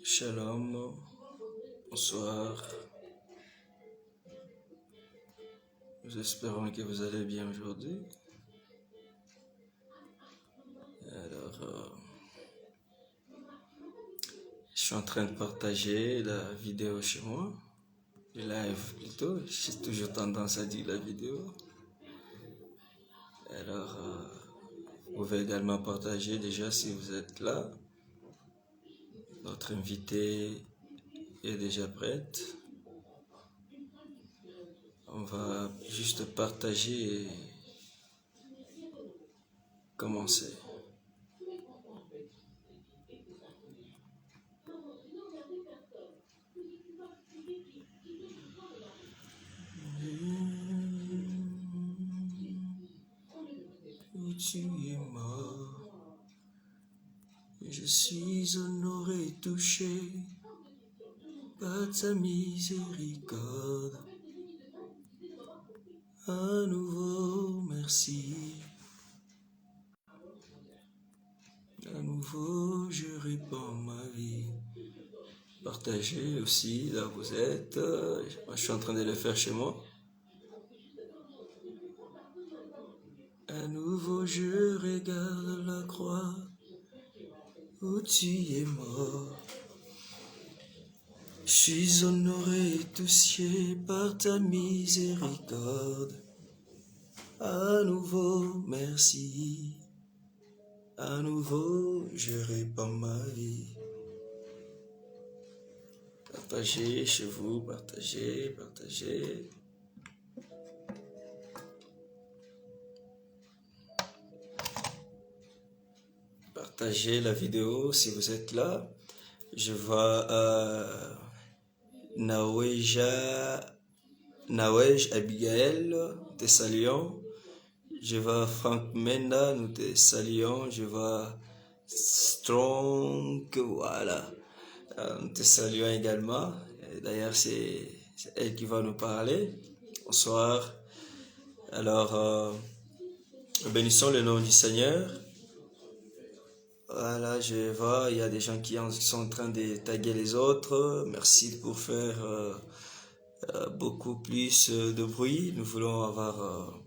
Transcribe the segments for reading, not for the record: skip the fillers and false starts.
Shalom, bonsoir. Nous espérons que vous allez bien aujourd'hui. Alors, je suis en train de partager la vidéo chez moi, le live plutôt. J'ai toujours tendance à dire la vidéo. Alors, vous pouvez également partager déjà si vous êtes là. Notre invité est déjà prête. On va juste partager et commencer. Tu es mort, je suis honoré et touché par ta miséricorde. À nouveau, merci. À nouveau, je répands ma vie. Partagez aussi, là vous êtes. Je suis en train de le faire chez moi. À nouveau, je regarde la croix où tu es mort. Je suis honoré et touché par ta miséricorde. À nouveau, merci. À nouveau, je répands ma vie. Partagez chez vous, partagez. Partagez la vidéo si vous êtes là. Je vois Nawej Abigail, nous te saluons. Je vois Frank Menda, nous te saluons. Je vois Strong, voilà. Nous te saluons également. D'ailleurs, c'est elle qui va nous parler. Bonsoir. Alors, bénissons le nom du Seigneur. Voilà, je vois, il y a des gens qui sont en train de taguer les autres. Merci pour faire beaucoup plus de bruit. Nous voulons avoir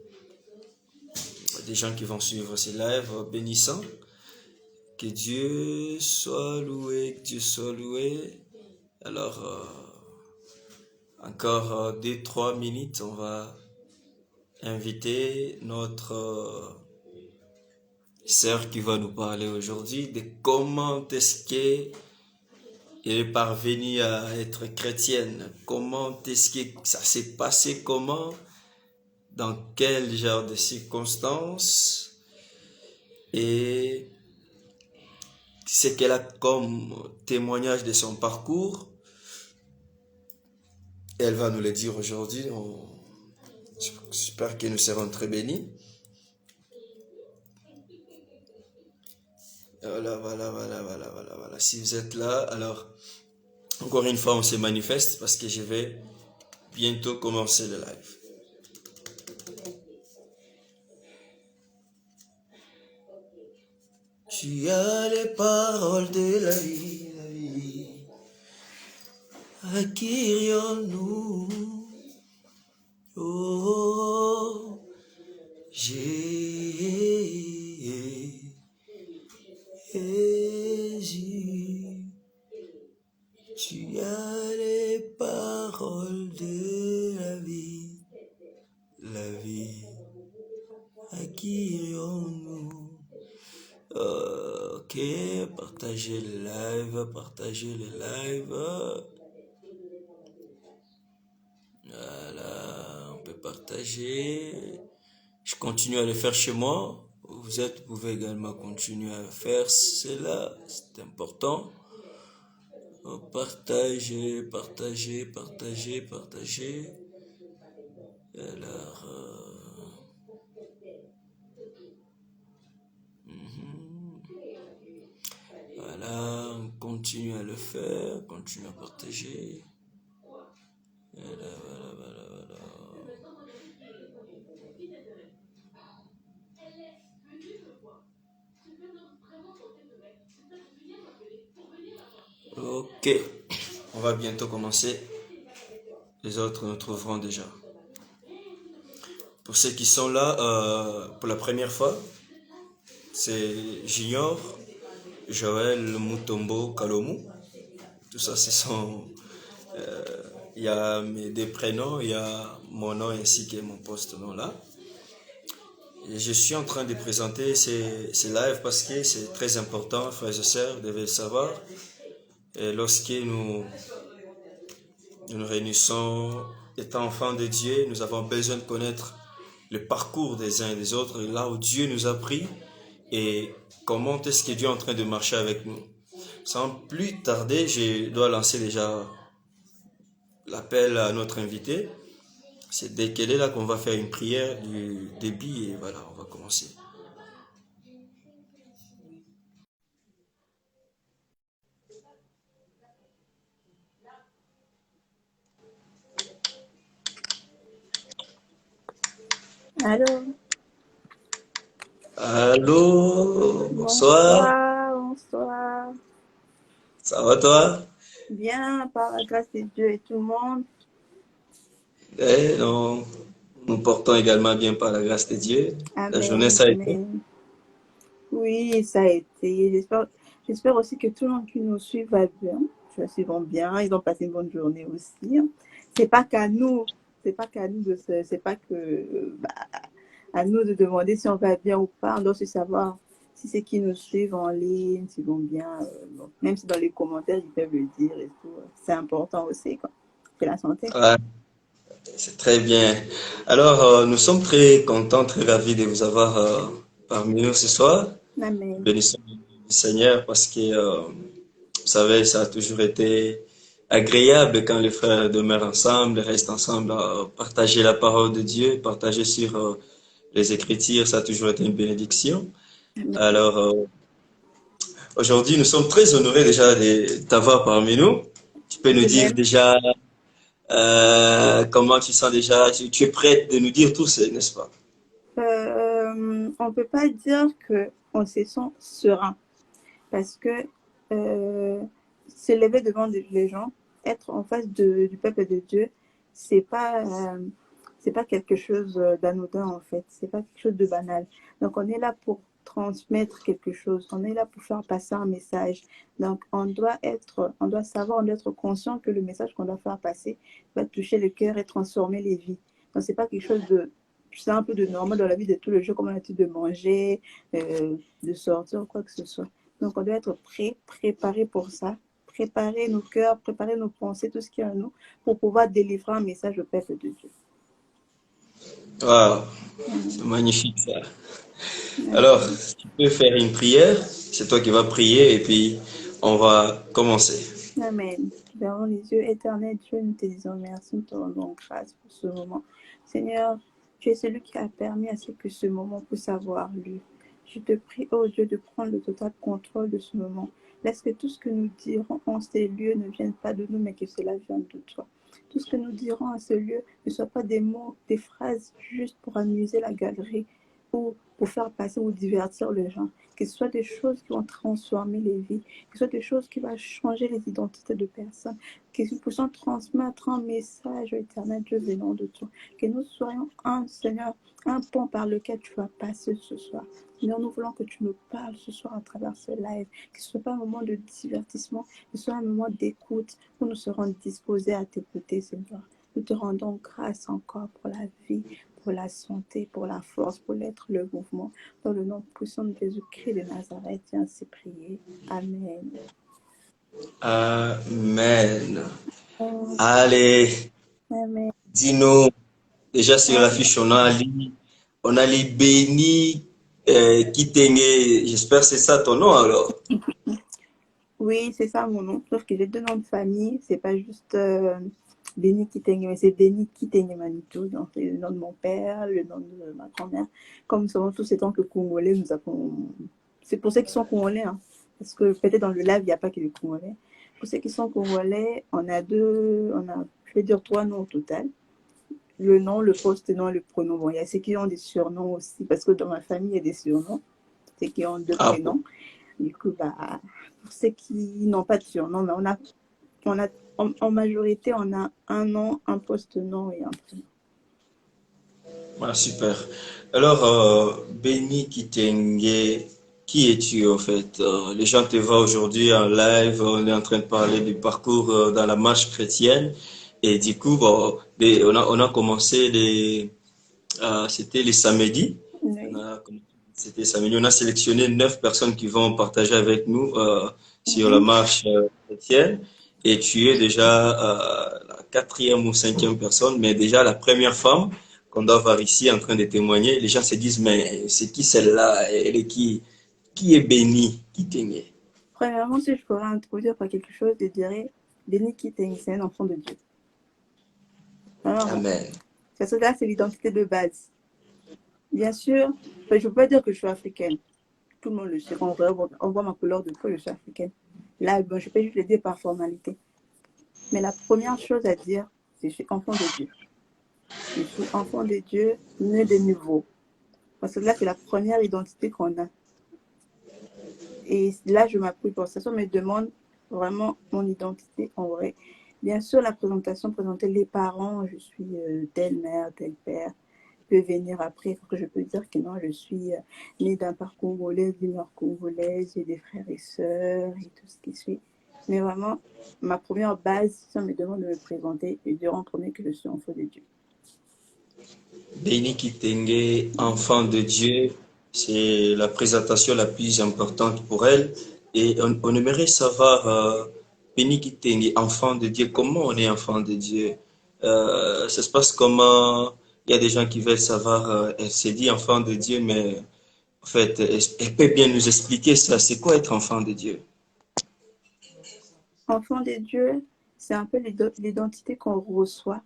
des gens qui vont suivre ces lives bénissants. Que Dieu soit loué, que Dieu soit loué. Alors, encore 2-3 minutes, on va inviter notre sœur qui va nous parler aujourd'hui de comment est-ce qu'elle est parvenue à être chrétienne. Comment est-ce que ça s'est passé, comment, dans quel genre de circonstances et ce qu'elle a comme témoignage de son parcours. Elle va nous le dire aujourd'hui. J'espère que nous serons très bénis. Voilà. Si vous êtes là, alors, encore une fois, on se manifeste parce que je vais bientôt commencer le live. Tu as les paroles de la vie. À qui irions-nous? Oh, Jésus, tu as les paroles de la vie, à qui irions-nous? Ok, partagez le live. Voilà, on peut partager. Je continue à le faire chez moi. Vous pouvez également continuer à faire cela, c'est important. Partagez. Alors, voilà, on continue à le faire, continue à partager. Voilà. Ok, on va bientôt commencer. Les autres nous trouveront déjà. Pour ceux qui sont là pour la première fois, c'est Junior, Joël Mutombo Kalomu. Tout ça, ce sont. Il y a mes deux prénoms, il y a mon nom ainsi que mon post-nom là. Et je suis en train de présenter ces lives parce que c'est très important, frères et sœurs, vous devez le savoir. Et lorsque nous réunissons, étant enfants de Dieu, nous avons besoin de connaître le parcours des uns et des autres, là où Dieu nous a pris et comment est-ce que Dieu est en train de marcher avec nous. Sans plus tarder, je dois lancer déjà l'appel à notre invité. C'est dès qu'elle est là qu'on va faire une prière du début et voilà, on va commencer. Allô, Allô, bonsoir, bonsoir, bonsoir. ça va toi? Bien, par la grâce de Dieu et tout le monde. Eh non, nous portons également bien par la grâce de Dieu. La journée, Amen, ça a été. amen. Oui, ça a été. J'espère aussi que tout le monde qui nous suit va bien. Tu vas suivre bien. Ils ont passé une bonne journée aussi. C'est pas qu'à nous. C'est pas qu'à nous de se, c'est pas que à nous de demander si on va bien ou pas. On doit aussi savoir si ceux qui nous suivent en ligne, s'ils vont bien. Bon. Même si dans les commentaires, ils peuvent le dire et tout. C'est important aussi, quoi. C'est la santé. Ouais, c'est très bien. Alors, nous sommes très contents, très ravis de vous avoir parmi nous ce soir. Amen. Bénissons le Seigneur parce que, vous savez, ça a toujours été agréable quand les frères demeurent ensemble, restent ensemble, partager la parole de Dieu, partager sur les Écritures, ça a toujours été une bénédiction. Amen. Alors, aujourd'hui, nous sommes très honorés déjà de t'avoir parmi nous. Tu peux nous De dire même. déjà comment tu sens déjà, tu es prête de nous dire tout ça, n'est-ce pas? On peut pas dire que on se sent serein parce que euh, se lever devant les gens, être en face du peuple de Dieu, c'est pas c'est pas quelque chose d'anodin en fait, c'est pas quelque chose de banal. Donc on est là pour transmettre quelque chose, on est là pour faire passer un message. Donc on doit savoir, on doit être conscient que le message qu'on doit faire passer va toucher le cœur et transformer les vies. Donc c'est pas quelque chose de c'est un peu de normal dans la vie de tous les jours, comme on a l'habitude de manger, de sortir, quoi que ce soit. Donc, on doit être prêt, préparé pour ça, préparer nos cœurs, préparer nos pensées, tout ce qu'il y a en nous, pour pouvoir délivrer un message au peuple de Dieu. Waouh, c'est Amen. magnifique ça. Alors, Amen. tu peux faire une prière, c'est toi qui vas prier et puis on va commencer. Amen. Vers les yeux éternels, Dieu, nous te disons merci, nous te rendons grâce pour ce moment. Seigneur, tu es celui qui a permis à ce que ce moment puisse avoir lieu. Je te prie, oh Dieu, de prendre le total contrôle de ce moment. Laisse que tout ce que nous dirons en ces lieux ne vienne pas de nous, mais que cela vienne de toi. Tout ce que nous dirons à ce lieu ne soit pas des mots, des phrases juste pour amuser la galerie ou pour faire passer ou divertir les gens. Que ce soit des choses qui vont transformer les vies, que ce soit des choses qui vont changer les identités de personnes, que nous puissions transmettre un message éternel, Dieu venant de toi. Que nous soyons un Seigneur, un pont par lequel tu vas passer ce soir. Seigneur, nous voulons que tu nous parles ce soir à travers ce live, que ce ne soit pas un moment de divertissement, que ce soit un moment d'écoute où nous serons disposés à t'écouter, Seigneur. Nous te rendons grâce encore pour la vie, pour la santé, pour la force, pour l'être, le mouvement. Dans le nom puissant de Jésus-Christ de Nazareth, viens ainsi prier. Amen. Amen. Allez, Amen. dis-nous, déjà sur la Amen. fiche, on a les bénis Kitenge. J'espère que c'est ça ton nom alors. Oui, c'est ça mon nom. Sauf que j'ai deux noms de famille. C'est pas juste Béni Kitenge, mais c'est Béni Kitenge Manitou. Donc, c'est le nom de mon père, le nom de ma grand-mère. Comme nous savons tous étant que Congolais, nous avons. C'est pour ceux qui sont Congolais, hein. Parce que peut-être dans le live, il n'y a pas que les Congolais. Pour ceux qui sont Congolais, je vais dire trois noms au total. Le nom, le post-nom et le pronom. Bon, il y a ceux qui ont des surnoms aussi, parce que dans ma famille, il y a des surnoms. Ceux qui ont deux Ah bon. prénoms. Du coup, bah, pour ceux qui n'ont pas de surnom, mais en majorité, on a un nom, un post-nom et un prénom. Ah, super. Alors, Béni Kitenge, qui es-tu en fait? Les gens te voient aujourd'hui en live, on est en train de parler du parcours dans la marche chrétienne. Et du coup, bon, on a commencé c'était les samedis. On Oui. a, c'était samedi. On a sélectionné 9 personnes qui vont partager avec nous sur la Mhm. marche chrétienne. Et tu es déjà la quatrième ou cinquième personne, mais déjà la première femme qu'on doit voir ici en train de témoigner. Les gens se disent, mais c'est qui celle-là? Elle est qui? Qui est bénie? Qui t'aime? Premièrement, si je pourrais introduire par quelque chose, je dirais Denis Kiteng, c'est un enfant de Dieu. Vraiment. Amen. Parce que là, c'est l'identité de base. Bien sûr, je ne peux pas dire que je suis africaine. Tout le monde le sait. Quand on voit ma couleur de peau, je suis africaine. Là, bon, je peux juste le dire par formalité. Mais la première chose à dire, c'est que je suis enfant de Dieu. Je suis enfant de Dieu, né de nouveau. Parce que là, c'est la première identité qu'on a. Et là, je m'appuie pour ça. On me demande vraiment mon identité en vrai. Bien sûr, la présentation, présenter les parents, je suis telle mère, tel père, peut venir après pour que je peux dire que non, je suis née d'un père congolais, d'une mère congolaise, j'ai des frères et sœurs et tout ce qui suit. Mais vraiment, ma première base, si on me demande de me présenter, je dirais en premier que je suis enfant de Dieu. Béni Kitenge, enfant de Dieu, c'est la présentation la plus importante pour elle. Et on aimerait savoir, Béni Kitenge, enfant de Dieu, comment on est enfant de Dieu? Ça se passe comment? Il y a des gens qui veulent savoir, elle s'est dit enfant de Dieu, mais en fait, elle peut bien nous expliquer ça. C'est quoi être enfant de Dieu? Enfant de Dieu, c'est un peu l'identité qu'on reçoit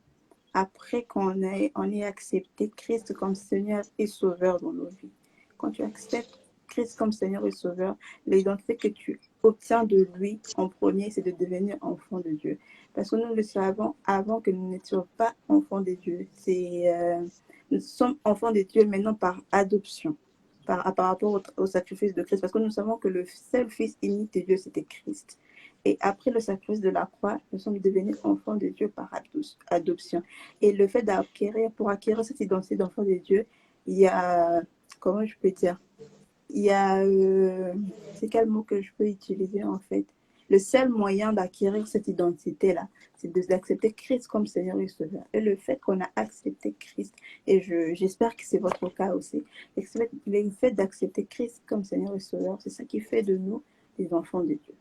après on ait accepté Christ comme Seigneur et Sauveur dans nos vies. Quand tu acceptes Christ comme Seigneur et Sauveur, l'identité que tu obtiens de lui en premier, c'est de devenir enfant de Dieu. Parce que nous le savons avant que nous n'étions pas enfants de Dieu. Nous sommes enfants de Dieu maintenant par adoption. Par rapport au sacrifice de Christ, parce que nous savons que le seul Fils unique de Dieu, c'était Christ. Et après le sacrifice de la croix, nous sommes devenus enfants de Dieu par adoption. Et le fait pour acquérir cette identité d'enfant de Dieu, il y a, comment je peux dire, il y a, c'est quel mot que je peux utiliser en fait? Le seul moyen d'acquérir cette identité-là, c'est d'accepter Christ comme Seigneur et Sauveur. Et le fait qu'on a accepté Christ, et j'espère que c'est votre cas aussi, le fait d'accepter Christ comme Seigneur et Sauveur, c'est ça qui fait de nous des enfants de Dieu.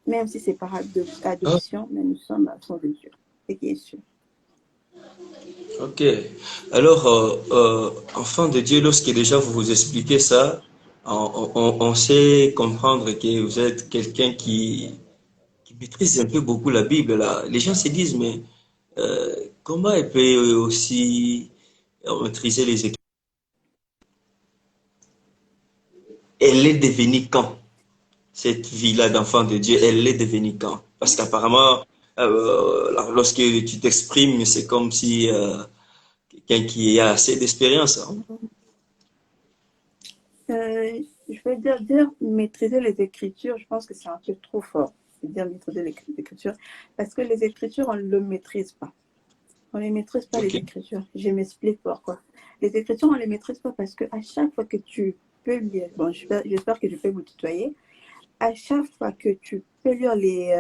Même si c'est par Ah, adoption, mais nous sommes enfants de Dieu. C'est qui est sûr. ok. Alors, enfant de Dieu, lorsque déjà vous vous expliquez ça, on sait comprendre que vous êtes quelqu'un qui maîtrise un peu beaucoup la Bible là. Les gens se disent, mais comment elle peut aussi maîtriser les Écritures? Elle est devenue quand? Cette vie-là d'enfant de Dieu, elle est devenue quand? Parce qu'apparemment, lorsque tu t'exprimes, c'est comme si quelqu'un qui a assez d'expérience, hein. Je veux dire maîtriser les Écritures, je pense que c'est un peu trop fort. C'est dire maîtriser les Écritures, parce que les Écritures, on ne le maîtrise pas. On ne maîtrise pas Ok. les Écritures. Je m'explique pourquoi. Les Écritures, on ne les maîtrise pas parce qu'à chaque fois que tu peux lire, bon, j'espère que je peux vous tutoyer, à chaque fois que tu peux lire les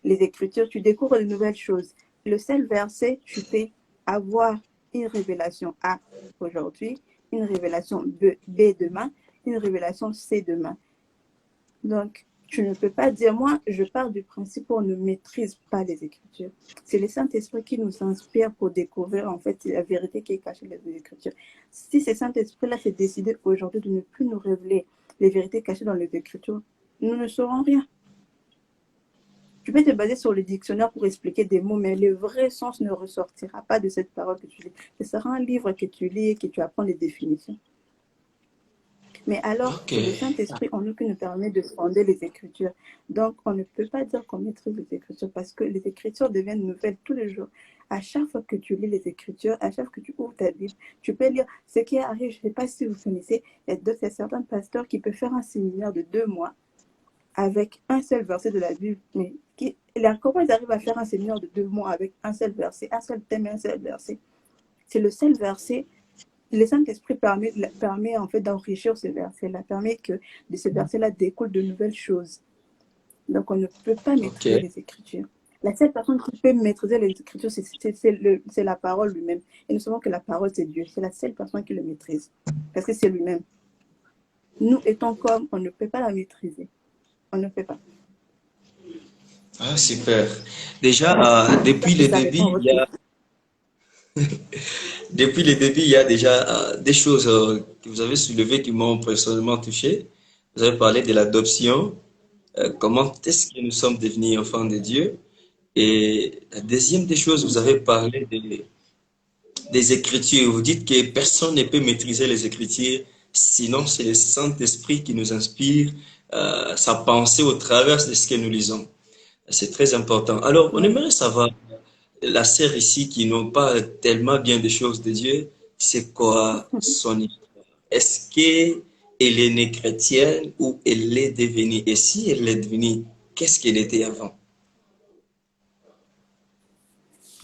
Écritures, tu découvres de nouvelles choses. Le seul verset, tu peux avoir une révélation A aujourd'hui, une révélation B demain, une révélation C demain. Donc, tu ne peux pas dire, moi, je pars du principe qu'on ne maîtrise pas les Écritures. C'est le Saint-Esprit qui nous inspire pour découvrir, en fait, la vérité qui est cachée dans les Écritures. Si ce Saint-Esprit-là s'est décidé aujourd'hui de ne plus nous révéler les vérités cachées dans les Écritures, nous ne saurons rien. Tu peux te baser sur le dictionnaire pour expliquer des mots, mais le vrai sens ne ressortira pas de cette parole que tu lis. Ce sera un livre que tu lis et que tu apprends les définitions. Mais alors, Ok. c'est le Saint-Esprit en nous qui nous permet de sonder les Écritures. Donc, on ne peut pas dire qu'on maîtrise les Écritures parce que les Écritures deviennent nouvelles tous les jours. À chaque fois que tu lis les Écritures, à chaque fois que tu ouvres ta Bible, tu peux lire ce qui arrive. Je ne sais pas si vous connaissez, il y a certains pasteurs qui peuvent faire un séminaire de 2 mois avec un seul verset de la Bible. Mais comment ils arrivent à faire un séminaire de 2 mois avec un seul verset, un seul thème et un seul verset? C'est le seul verset. Le Saint-Esprit permet en fait d'enrichir ce verset-là, permet que de ce verset-là découle de nouvelles choses. Donc on ne peut pas Ok. maîtriser les Écritures. La seule personne qui peut maîtriser les Écritures, c'est la parole lui-même. Et nous savons que la parole, c'est Dieu. C'est la seule personne qui le maîtrise. Parce que c'est lui-même. Nous étant comme, on ne peut pas la maîtriser. On ne peut pas. Ah, super. Déjà, J'espère que ça répond à votre question. depuis le début, il y a déjà des choses que vous avez soulevées qui m'ont personnellement touché. Vous avez parlé de l'adoption, comment est-ce que nous sommes devenus enfants de Dieu. Et la deuxième des choses, vous avez parlé des Écritures. Vous dites que personne ne peut maîtriser les Écritures, sinon c'est le Saint-Esprit qui nous inspire sa pensée au travers de ce que nous lisons. C'est très important. Alors, on Oui. aimerait savoir, la sœur ici qui n'ont pas tellement bien des choses de Dieu, c'est quoi son histoire? Est-ce qu'elle est née chrétienne ou elle est devenue? Et si elle est devenue, qu'est-ce qu'elle était avant?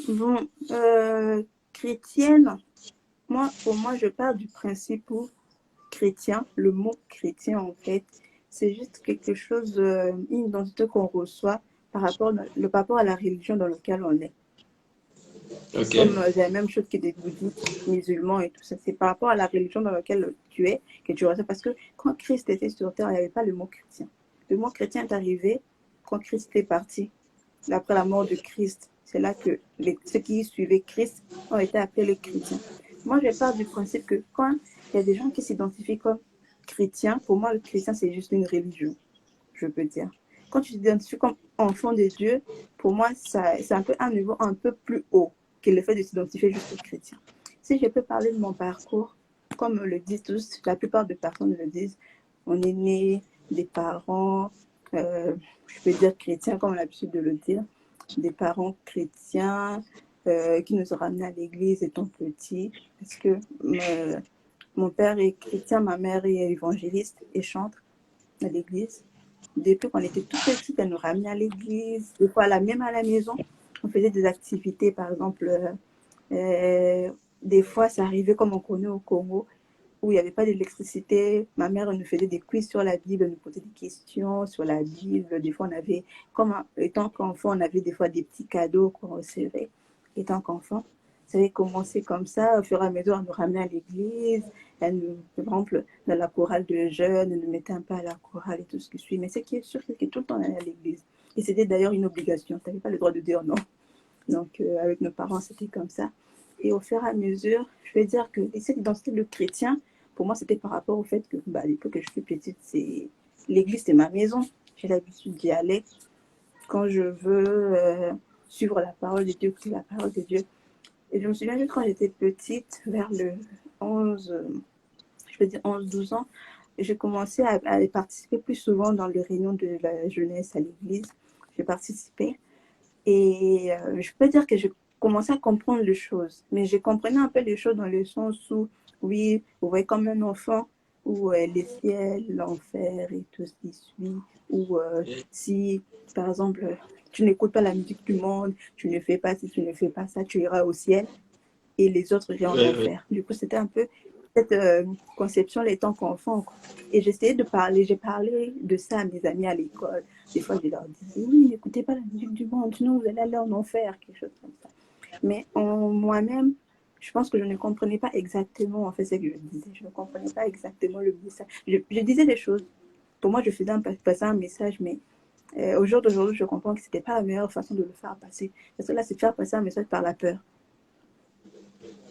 Bon, chrétienne, pour moi, je pars du principe où chrétien, le mot chrétien, en fait, c'est juste quelque chose, une identité qu'on reçoit par rapport à la religion dans laquelle on est. Ok. Comme c'est la même chose que des bouddhistes, musulmans et tout ça. C'est par rapport à la religion dans laquelle tu es que tu reçois. Parce que quand Christ était sur terre, il n'y avait pas le mot chrétien. Le mot chrétien est arrivé quand Christ est parti. Après la mort de Christ, c'est là que ceux qui suivaient Christ ont été appelés les chrétiens. Moi, je pars du principe que quand il y a des gens qui s'identifient comme chrétiens, pour moi, le chrétien, c'est juste une religion, je peux dire. Quand tu t'identifies comme enfant de Dieu, pour moi, c'est un peu un niveau un peu plus haut que le fait de s'identifier juste aux chrétiens. Si je peux parler de mon parcours, comme le disent tous, la plupart des personnes le disent, on est né des parents, je peux dire chrétiens comme on a l'habitude de le dire, des parents chrétiens qui nous ont ramenés à l'église étant petits, parce que mon père est chrétien, ma mère est évangéliste et chante à l'église. Depuis qu'on était tout petit, elle nous ramenait à l'église, des fois même à la maison. On faisait des activités, par exemple, des fois ça arrivait comme on connaît au Congo, où il n'y avait pas d'électricité. Ma mère nous faisait des quiz sur la Bible, elle nous posait des questions sur la Bible. Des fois, on avait, comme étant qu'enfant, on avait des fois des petits cadeaux qu'on recevait étant qu'enfant. Ça avait commencé comme ça, au fur et à mesure, elle nous ramenait à l'église. Elle nous, par exemple, dans la chorale de jeunes, elle nous mettait un peu à la chorale et tout ce qui suit. Mais ce qui est sûr, c'est que tout le temps, on allait à l'église. Et c'était d'ailleurs une obligation. Tu n'avais pas le droit de dire non. Donc, avec nos parents, c'était comme ça. Et au fur et à mesure, je vais dire que cette identité de chrétien, pour moi, c'était par rapport au fait que, à l'époque que je suis petite, l'église, c'est ma maison. J'ai l'habitude d'y aller quand je veux suivre la parole de Dieu, écouter la parole de Dieu. Et je me souviens que quand j'étais petite, vers le 11, je peux dire 11-12 ans, j'ai commencé à participer plus souvent dans les réunions de la jeunesse à l'église. J'ai participé. Et je peux dire que j'ai commencé à comprendre les choses. Mais je comprenais un peu les choses dans le sens où, oui, vous voyez comme un enfant, où les ciels, l'enfer et tout ce qui suit, ou si, par exemple, tu n'écoutes pas la musique du monde, tu ne fais pas ci, tu ne fais pas ça, tu iras au ciel et les autres iraient en Oui, oui. enfer. Du coup, c'était un peu cette conception l'étant qu'enfant. Et j'essayais de parler, j'ai parlé de ça à mes amis à l'école. Des fois, je leur disais, oui, n'écoutez pas la musique du monde, sinon vous allez aller en enfer, quelque chose comme ça. Mais en moi-même, je pense que je ne comprenais pas exactement en fait ce que je disais. Je ne comprenais pas exactement le message. Je disais des choses. Pour moi, je faisais passer un message, mais au jour d'aujourd'hui, je comprends que ce n'était pas la meilleure façon de le faire passer. Parce que là, c'est faire passer un message par la peur.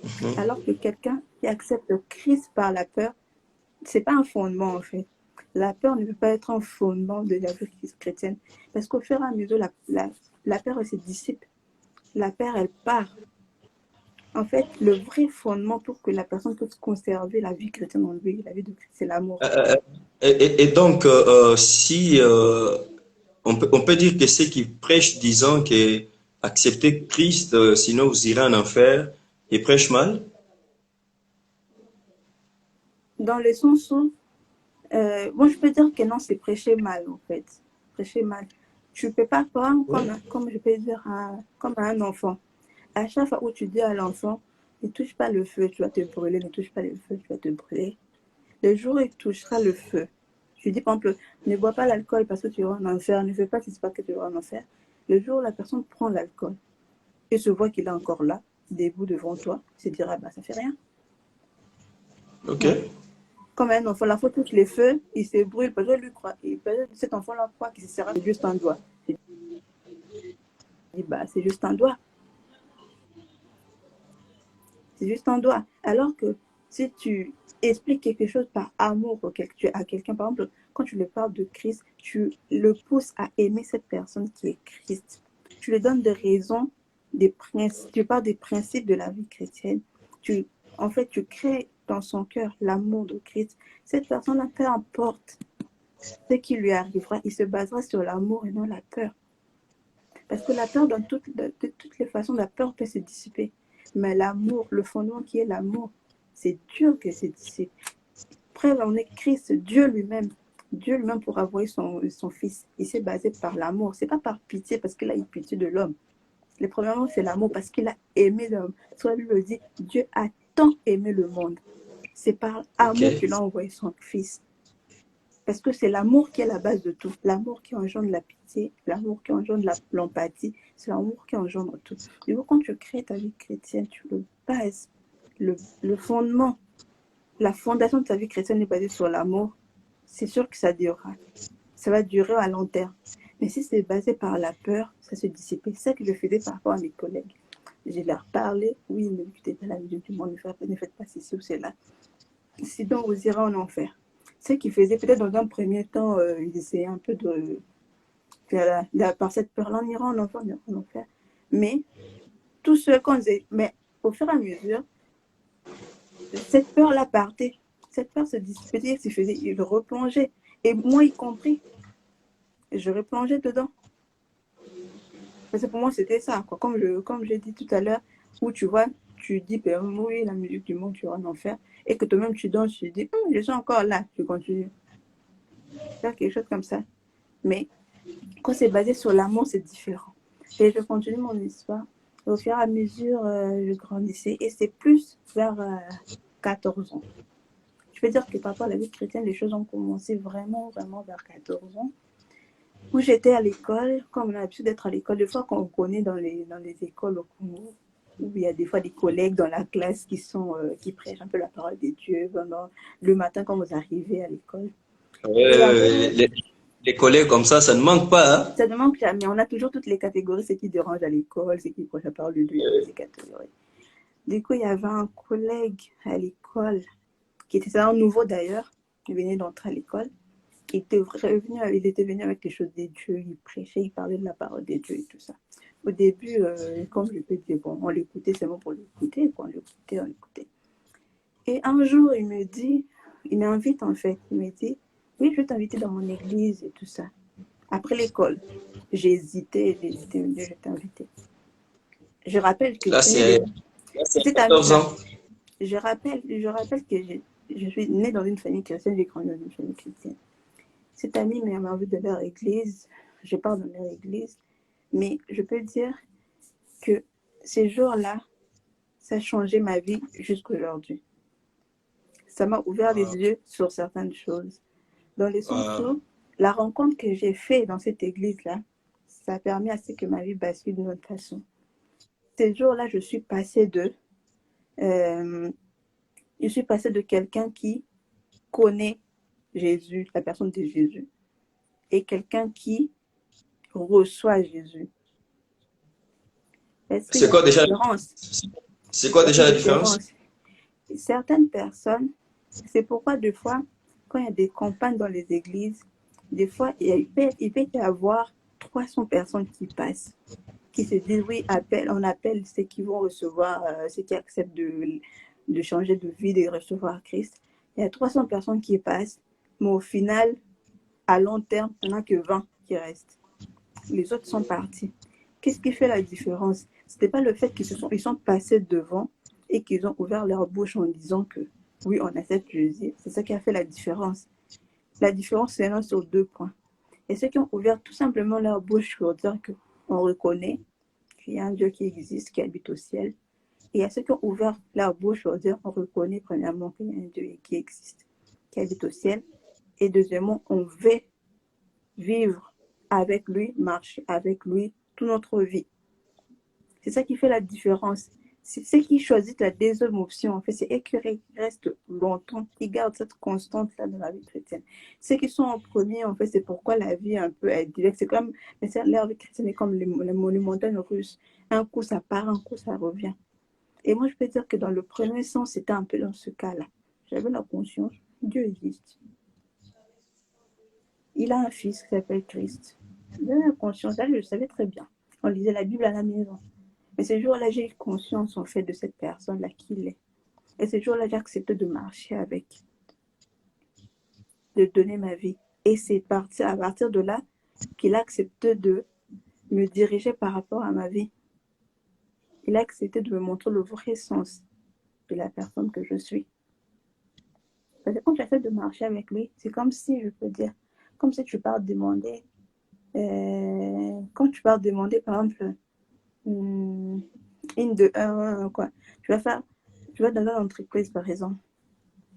Mhm. Alors que quelqu'un qui accepte Christ par la peur, c'est pas un fondement en fait. La peur ne peut pas être un fondement de la vie chrétienne. Parce qu'au fur et à mesure, la peur elle se dissipe. La peur, elle part. En fait, le vrai fondement pour que la personne puisse conserver la vie chrétienne en lui, la vie de Christ, c'est l'amour. Et donc, si on peut dire que ceux qui prêchent disant que accepter Christ, sinon vous irez en enfer, ils prêchent mal. Dans le sens où, moi je peux dire que non, c'est prêcher mal en fait. prêcher mal. Tu ne peux pas prendre Oui. comme je peux dire, comme un enfant. À chaque fois où tu dis à l'enfant, ne touche pas le feu, tu vas te brûler, ne touche pas le feu, tu vas te brûler. Le jour où il touchera le feu, je dis par exemple, ne bois pas l'alcool parce que tu vas en enfer, ne fais pas si c'est pas que tu vas en enfer. Le jour où la personne prend l'alcool et se voit qu'il est encore là, debout devant toi, il se dira, bah ça fait rien. Ok. Ouais. Comme un enfant, la fois touche les feux, il se brûle, parce que lui croit, cet enfant-là croit qu'il sera juste un doigt. Je dis, bah c'est juste un doigt. C'est juste un doigt. Alors que si tu expliques quelque chose par amour à quelqu'un, par exemple, quand tu lui parles de Christ, tu le pousses à aimer cette personne qui est Christ. Tu lui donnes des raisons, tu parles des principes de la vie chrétienne. En fait, tu crées dans son cœur l'amour de Christ. Cette personne-là, peu importe ce qui lui arrivera, il se basera sur l'amour et non la peur. Parce que la peur, de toutes les façons, la peur peut se dissiper. Mais l'amour, le fondement qui est l'amour, c'est dur que se dissipe. Après, on est Christ, Dieu lui-même. Dieu lui-même pour envoyer son Fils. Il s'est basé par l'amour. C'est pas par pitié parce qu'il a eu pitié de l'homme. Le premièrement, c'est l'amour parce qu'il a aimé l'homme. Soit lui le dit, Dieu a tant aimé le monde. C'est par Ok. amour qu'il a envoyé son Fils. Parce que c'est l'amour qui est la base de tout. L'amour qui engendre la pitié, l'amour qui engendre l'empathie, c'est l'amour qui engendre tout. Du coup, quand tu crées ta vie chrétienne, tu le bases. Le fondement, la fondation de ta vie chrétienne est basée sur l'amour. C'est sûr que ça durera. Ça va durer à long terme. Mais si c'est basé par la peur, ça se dissipe. C'est ça que je faisais parfois à mes collègues. Je leur parlais, oui, ne luttez pas la musique du monde, ne faites pas ceci ou cela. Sinon, vous irez en enfer. Ce qu'ils faisaient, peut-être dans un premier temps, ils essayaient un peu par cette peur-là, on ira en enfer, on ira en enfer. Mais tout ce qu'on disait, mais au fur et à mesure, cette peur-là partait. Cette peur se dissipait, ils replongeaient. Et moi y compris, je replongeais dedans. Parce que pour moi, c'était ça, quoi. Comme j'ai dit tout à l'heure, où tu vois, tu dis, ben, oui, la musique du monde, tu vas en enfer. Et que toi-même, tu danses, tu dis, je suis encore là, tu continues. Faire quelque chose comme ça. Mais quand c'est basé sur l'amour, c'est différent. Et je continue mon histoire. Et au fur et à mesure, je grandissais. Et c'est plus vers 14 ans. Je peux dire que par rapport à la vie chrétienne, les choses ont commencé vraiment, vraiment vers 14 ans. Où j'étais à l'école, comme on a l'habitude d'être à l'école, des fois qu'on connaît dans les écoles au Congo, où il y a des fois des collègues dans la classe qui prêchent un peu la parole de Dieu pendant le matin quand vous arrivez à l'école. Et Ouais, les collègues comme ça ne manque pas, hein? ça ne manque jamais. On a toujours toutes les catégories, ce qui dérange à l'école, ce qui prêche la parole de Dieu, il y a toutes ces catégories. Du coup, il y avait un collègue à l'école, qui était un nouveau d'ailleurs, il venait d'entrer à l'école. Il était venu avec les choses des dieux, il prêchait, il parlait de la parole des dieux et tout ça. Au début, comme je peux dire, bon, on l'écoutait seulement pour l'écouter, on l'écoutait. Et un jour, il m'invite en fait, il me dit, oui, je vais t'inviter dans mon église et tout ça. Après l'école, j'ai hésité, mais Dieu, je t'ai invité. Je rappelle que Là, je suis née c'est cet 14 ami-là. ans. Je rappelle que je suis née dans une famille chrétienne, j'ai grandi dans une famille chrétienne. Cet ami m'a envie de leur église, je pars dans leur église, mais je peux dire que ces jours-là, ça a changé ma vie jusqu'à aujourd'hui. Ça m'a ouvert les yeux sur certaines choses, dans le sens Wow. où la rencontre que j'ai faite dans cette église-là, ça a permis à ce que ma vie bascule d'une autre façon. Ces jours-là, euh, je suis passée de quelqu'un qui connaît Jésus, la personne de Jésus, et quelqu'un qui reçoit Jésus. Est-ce qu'il y C'est a quoi une déjà, différence? c'est quoi Il y a une déjà la différence? différence. Certaines personnes, c'est pourquoi des fois, quand il y a des campagnes dans les églises, des fois, il peut y avoir 300 personnes qui passent, qui se disent, oui, on appelle ceux qui vont recevoir, ceux qui acceptent de changer de vie, de recevoir Christ. Il y a 300 personnes qui passent, mais au final, à long terme, il n'y en a que 20 qui restent. Les autres sont partis. Qu'est-ce qui fait la différence? Ce n'était pas le fait qu'ils sont passés devant et qu'ils ont ouvert leur bouche en disant que oui, on accepte Jésus. C'est ça qui a fait la différence. La différence, c'est là sur 2 points. Et ceux qui ont ouvert tout simplement leur bouche pour dire qu'on reconnaît qu'il y a un Dieu qui existe, qui habite au ciel. Et il y a ceux qui ont ouvert leur bouche pour dire qu'on reconnaît premièrement qu'il y a un Dieu qui existe, qui habite au ciel. Et deuxièmement, on veut vivre avec lui, marcher avec lui toute notre vie. C'est ça qui fait la différence. C'est ceux qui choisissent la deuxième option, en fait, c'est eux qui restent longtemps, qui gardent cette constante-là dans la vie chrétienne. Ceux qui sont en premier, en fait, c'est pourquoi la vie un peu est diverse. C'est comme, leur vie chrétienne est comme les montagnes russes. Un coup, ça part, un coup, ça revient. Et moi, je peux dire que dans le premier sens, c'était un peu dans ce cas-là. J'avais la conscience, Dieu existe. Il a un fils qui s'appelle Christ. J'avais la conscience, là, je le savais très bien. On lisait la Bible à la maison. Mais ce jour-là, j'ai eu conscience, en fait, de cette personne-là qu'il est. Et ce jour-là, j'ai accepté de marcher avec, de donner ma vie. Et c'est à partir de là qu'il a accepté de me diriger par rapport à ma vie. Il a accepté de me montrer le vrai sens de la personne que je suis. Parce que quand j'essaie de marcher avec lui, c'est comme si, je peux dire, comme si tu pars demander, quand tu pars demander, par exemple, quoi, tu vas dans une entreprise, par exemple,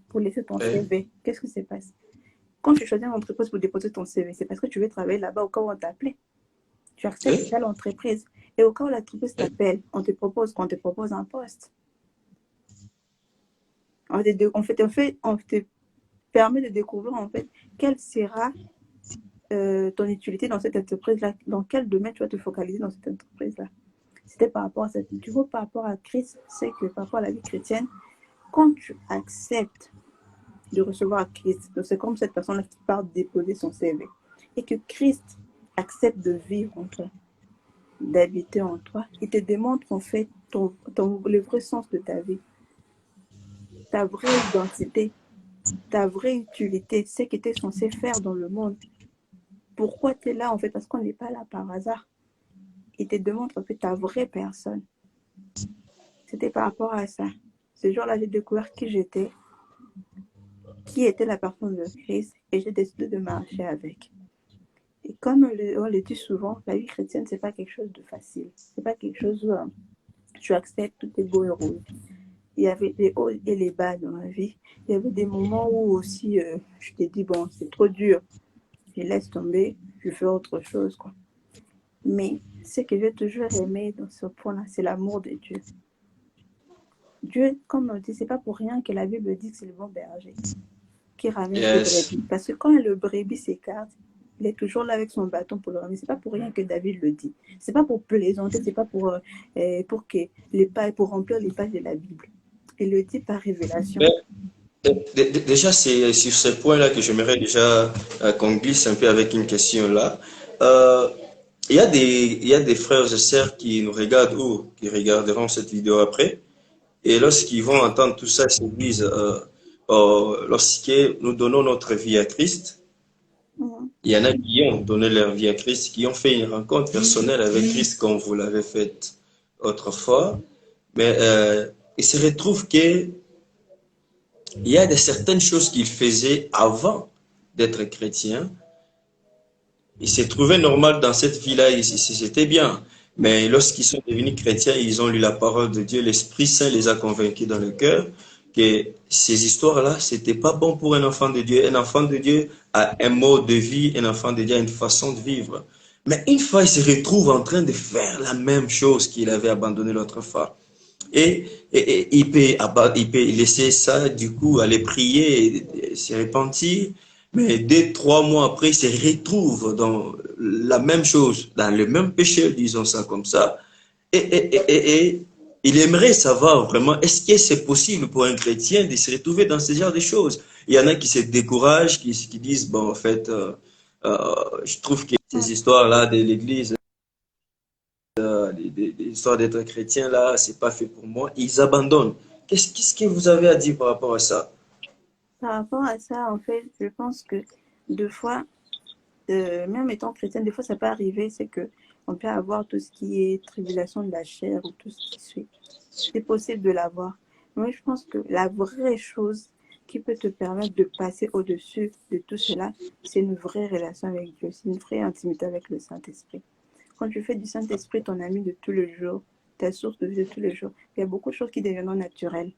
pour laisser ton CV. Qu'est-ce qui se passe? Quand tu choisis une entreprise pour déposer ton CV, c'est parce que tu veux travailler là-bas au cas où on t'appelait. Tu acceptes déjà l'entreprise. Et au cas où l'entreprise t'appelle, on te propose un poste. On te permet de découvrir, en fait, quelle sera ton utilité dans cette entreprise-là, dans quel domaine tu vas te focaliser dans cette entreprise-là. C'était par rapport à cette, tu vois, par rapport à Christ, c'est que par rapport à la vie chrétienne, quand tu acceptes de recevoir Christ, c'est comme cette personne-là qui part déposer son CV, et que Christ accepte de vivre en toi, d'habiter en toi, il te démontre en fait le vrai sens de ta vie, ta vraie identité, ta vraie utilité, ce que tu es censé faire dans le monde. Pourquoi tu es là en fait? Parce qu'on n'est pas là par hasard. Il te démontre en fait ta vraie personne. C'était par rapport à ça. Ce jour-là, j'ai découvert qui j'étais, qui était la personne de Christ, et j'ai décidé de marcher avec. Et comme on le dit souvent, la vie chrétienne, c'est pas quelque chose de facile. C'est pas quelque chose où tu acceptes tout est beau et rose. Il y avait les hauts et les bas dans ma vie. Il y avait des moments où aussi je t'ai dit, bon, c'est trop dur. Je laisse tomber, je fais autre chose, quoi. Mais ce que j'ai toujours aimé dans ce point-là, c'est l'amour de Dieu. Dieu, comme on dit, c'est pas pour rien que la Bible dit que c'est le bon berger qui ramène ses brebis. Parce que quand le brebis s'écarte, il est toujours là avec son bâton pour le ramener. C'est pas pour rien que David le dit. C'est pas pour plaisanter, c'est pas pour remplir les pages de la Bible. Il le dit par révélation. Déjà, c'est sur ce point-là que j'aimerais déjà qu'on glisse un peu avec une question là. Il y a des frères et sœurs qui nous regardent ou qui regarderont cette vidéo après. Et lorsqu'ils vont entendre tout ça, ils se disent, lorsque nous donnons notre vie à Christ, il y en a qui ont donné leur vie à Christ, qui ont fait une rencontre personnelle avec Christ comme vous l'avez fait autrefois. Mais ils se retrouvent que il y a certaines choses qu'ils faisaient avant d'être chrétiens. Ils se trouvaient normal dans cette vie-là, c'était bien. Mais lorsqu'ils sont devenus chrétiens, ils ont lu la parole de Dieu, l'Esprit Saint les a convaincus dans le cœur que ces histoires-là, c'était pas bon pour un enfant de Dieu. Un enfant de Dieu a un mode de vie, un enfant de Dieu a une façon de vivre. Mais une fois, il se retrouve en train de faire la même chose qu'il avait abandonné l'autre fois. Et il peut laisser ça, du coup, aller prier, se repentir. Mais 2, 3 mois après, il se retrouve dans la même chose, dans le même péché, disons ça comme ça. Et il aimerait savoir vraiment, est-ce que c'est possible pour un chrétien de se retrouver dans ce genre de choses? Il y en a qui se découragent, qui disent, bon, en fait, je trouve que ces histoires-là de l'Église, des histoires d'être chrétien, là, c'est pas fait pour moi. Ils abandonnent. Qu'est-ce que vous avez à dire par rapport à ça? Par rapport à ça, en fait, je pense que deux fois, même étant chrétienne, des fois ça peut arriver, c'est que on peut avoir tout ce qui est tribulation de la chair ou tout ce qui suit. C'est possible de l'avoir. Moi, je pense que la vraie chose qui peut te permettre de passer au-dessus de tout cela, c'est une vraie relation avec Dieu, c'est une vraie intimité avec le Saint-Esprit. Quand tu fais du Saint-Esprit ton ami de tous les jours, ta source de vie de tous les jours, il y a beaucoup de choses qui deviendront naturelles.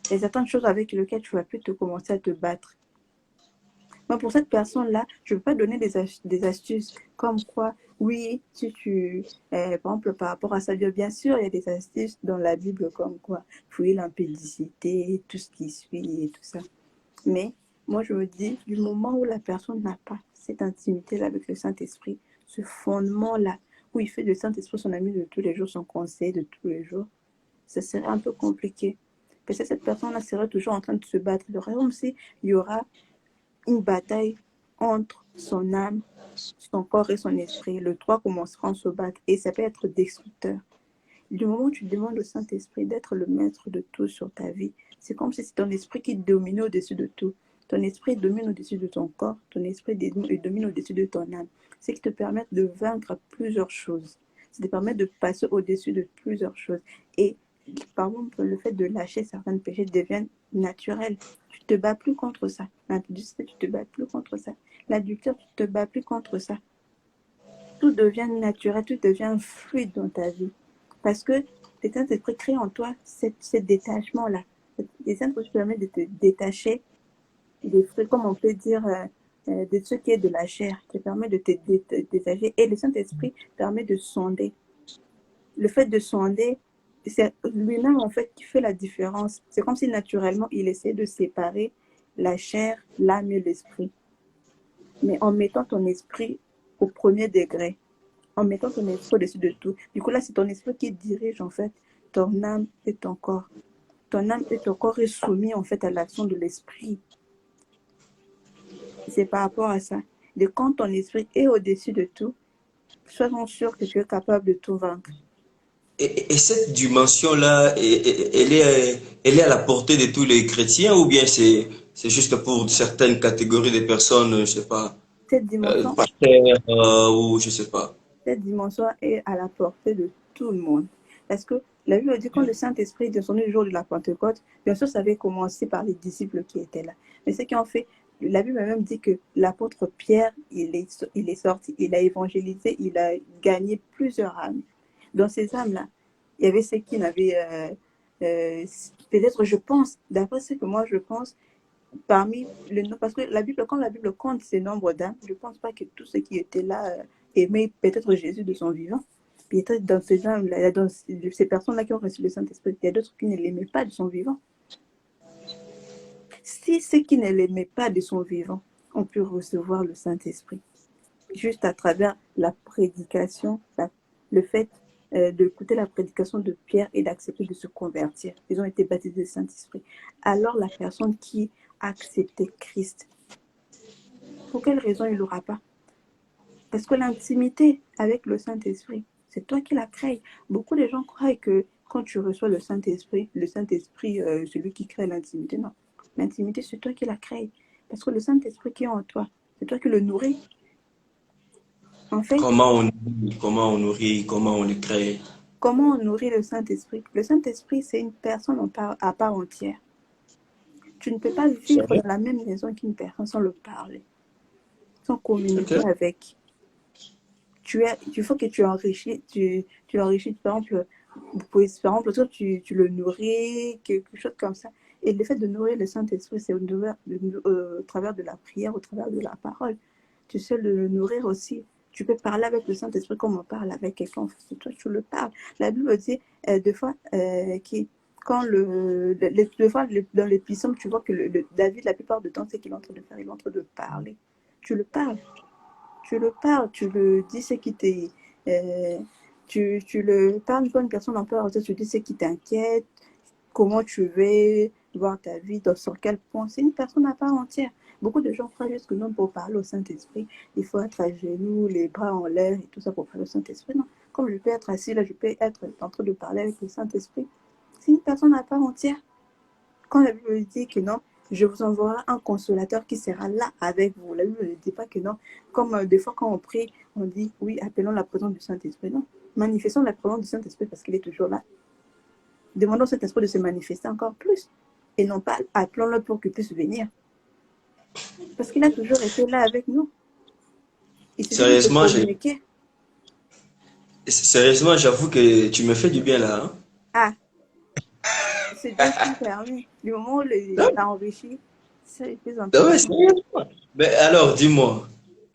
Il y a certaines choses avec lesquelles tu vas plus te commencer à te battre. Mais pour cette personne-là, je ne veux pas donner des astuces comme quoi, oui, si tu, par exemple, par rapport à ça, bien sûr, il y a des astuces dans la Bible comme quoi, fouiller l'impudicité, tout ce qui suit et tout ça. Mais moi, je me dis, du moment où la personne n'a pas cette intimité-là avec le Saint-Esprit, ce fondement-là, où il fait du Saint-Esprit son ami de tous les jours, son conseil de tous les jours, ça serait un peu compliqué. Parce que cette personne-là serait toujours en train de se battre. Il y aurait comme s'il y aura une bataille entre son âme, son corps et son esprit. Les trois commenceront à se battre et ça peut être destructeur. Du moment où tu demandes au Saint-Esprit d'être le maître de tout sur ta vie, c'est comme si c'est ton esprit qui domine au-dessus de tout. Ton esprit domine au-dessus de ton corps, ton esprit domine au-dessus de ton âme. C'est qui te permet de vaincre plusieurs choses. Ça te permet de passer au-dessus de plusieurs choses. Et par exemple, le fait de lâcher certains péchés devient naturel. Tu ne te bats plus contre ça. L'impudicité, tu ne te bats plus contre ça. L'adultère, tu ne te bats plus contre ça. Tout devient naturel, tout devient fluide dans ta vie. Parce que le Saint-Esprit crée en toi ce détachement-là. Le Saint-Esprit te permet de te détacher des fruits, comme on peut dire, de ce qui est de la chair, te permet de te détacher. Et le Saint-Esprit permet de sonder. Le fait de sonder, c'est lui-même en fait qui fait la différence. C'est comme si naturellement il essaie de séparer la chair, l'âme et l'esprit. Mais en mettant ton esprit au premier degré, en mettant ton esprit au-dessus de tout. Du coup, là, c'est ton esprit qui dirige, en fait, ton âme et ton corps. Ton âme et ton corps est soumis, en fait, à l'action de l'esprit. C'est par rapport à ça. Et quand ton esprit est au-dessus de tout, sois sûr que tu es capable de tout vaincre. Et cette dimension-là, elle est à la portée de tous les chrétiens ou bien c'est juste pour certaines catégories de personnes, je sais pas, Cette dimension, pasteurs ou je sais pas. cette dimension est à la portée de tout le monde. Parce que la Bible dit quand le Saint-Esprit est descendu le jour de la Pentecôte, bien sûr, ça avait commencé par les disciples qui étaient là. Mais ce qui en fait, la Bible même dit que l'apôtre Pierre, il est sorti, il a évangélisé, il a gagné plusieurs âmes. Dans ces âmes-là, il y avait ceux qui n'avaient, peut-être, je pense, d'après ce que moi je pense, parmi le nom, parce que la Bible, quand la Bible compte ces nombres d'âmes, je ne pense pas que tous ceux qui étaient là aimaient peut-être Jésus de son vivant. Peut-être dans ces âmes-là, dans ces personnes-là qui ont reçu le Saint-Esprit, il y a d'autres qui ne l'aimaient pas de son vivant. Si ceux qui ne l'aimaient pas de son vivant ont pu recevoir le Saint-Esprit, juste à travers la prédication, le fait d'écouter la prédication de Pierre et d'accepter de se convertir, ils ont été baptisés du Saint-Esprit. Alors la personne qui a accepté Christ, pour quelle raison il n'aura pas? Parce que l'intimité avec le Saint-Esprit, c'est toi qui la crée. Beaucoup de gens croient que quand tu reçois le Saint-Esprit, celui qui crée l'intimité, non. L'intimité, c'est toi qui la crée. Parce que le Saint-Esprit qui est en toi, c'est toi qui le nourris. En fait, Comment on nourrit, comment on le crée. comment on nourrit le Saint-Esprit? Le Saint-Esprit, c'est une personne à part entière. Tu ne peux pas C'est vivre vrai? dans la même maison qu'une personne sans le parler, sans Ok. communiquer avec. Il faut que tu enrichis, enrichis, par exemple, par exemple, toi, tu le nourris, quelque chose comme ça. Et le fait de nourrir le Saint-Esprit, c'est au travers de la prière, au travers de la parole. Tu sais le nourrir aussi. Tu peux parler avec le Saint-Esprit comme on parle avec quelqu'un en face de toi, tu le parles. La Bible dit, des fois, quand des fois, dans les psaumes, tu vois que David, la plupart du temps, c'est qu'il est en train de faire, il est en train de parler. Tu le parles. Tu le parles, tu le dis ce qui t'est. euh, tu le parles comme une personne en peur, tu dis ce qui t'inquiète, comment tu veux voir ta vie, sur quel point. C'est une personne à part entière. Beaucoup de gens croient juste que non, pour parler au Saint-Esprit, il faut être à genoux, les bras en l'air et tout ça pour parler au Saint-Esprit. Non, comme je peux être assis là, je peux être en train de parler avec le Saint-Esprit. C'est une personne à part entière. Quand la Bible dit que non, je vous enverrai un consolateur qui sera là avec vous. La Bible ne dit pas que non. Comme des fois quand on prie, on dit oui, appelons la présence du Saint-Esprit. Non, manifestons la présence du Saint-Esprit parce qu'il est toujours là. Demandons au Saint-Esprit de se manifester encore plus. et non pas appelons-le pour qu'il puisse venir. Parce qu'il a toujours été là avec nous. Il suffit juste de Sérieusement, communiquer. sérieusement, j'avoue que tu me fais du bien là, hein. Ah, c'est Dieu qui permet. Du moment où il t'a enrichi, c'est le plus Ah ouais, important. sérieusement. Mais alors, dis-moi,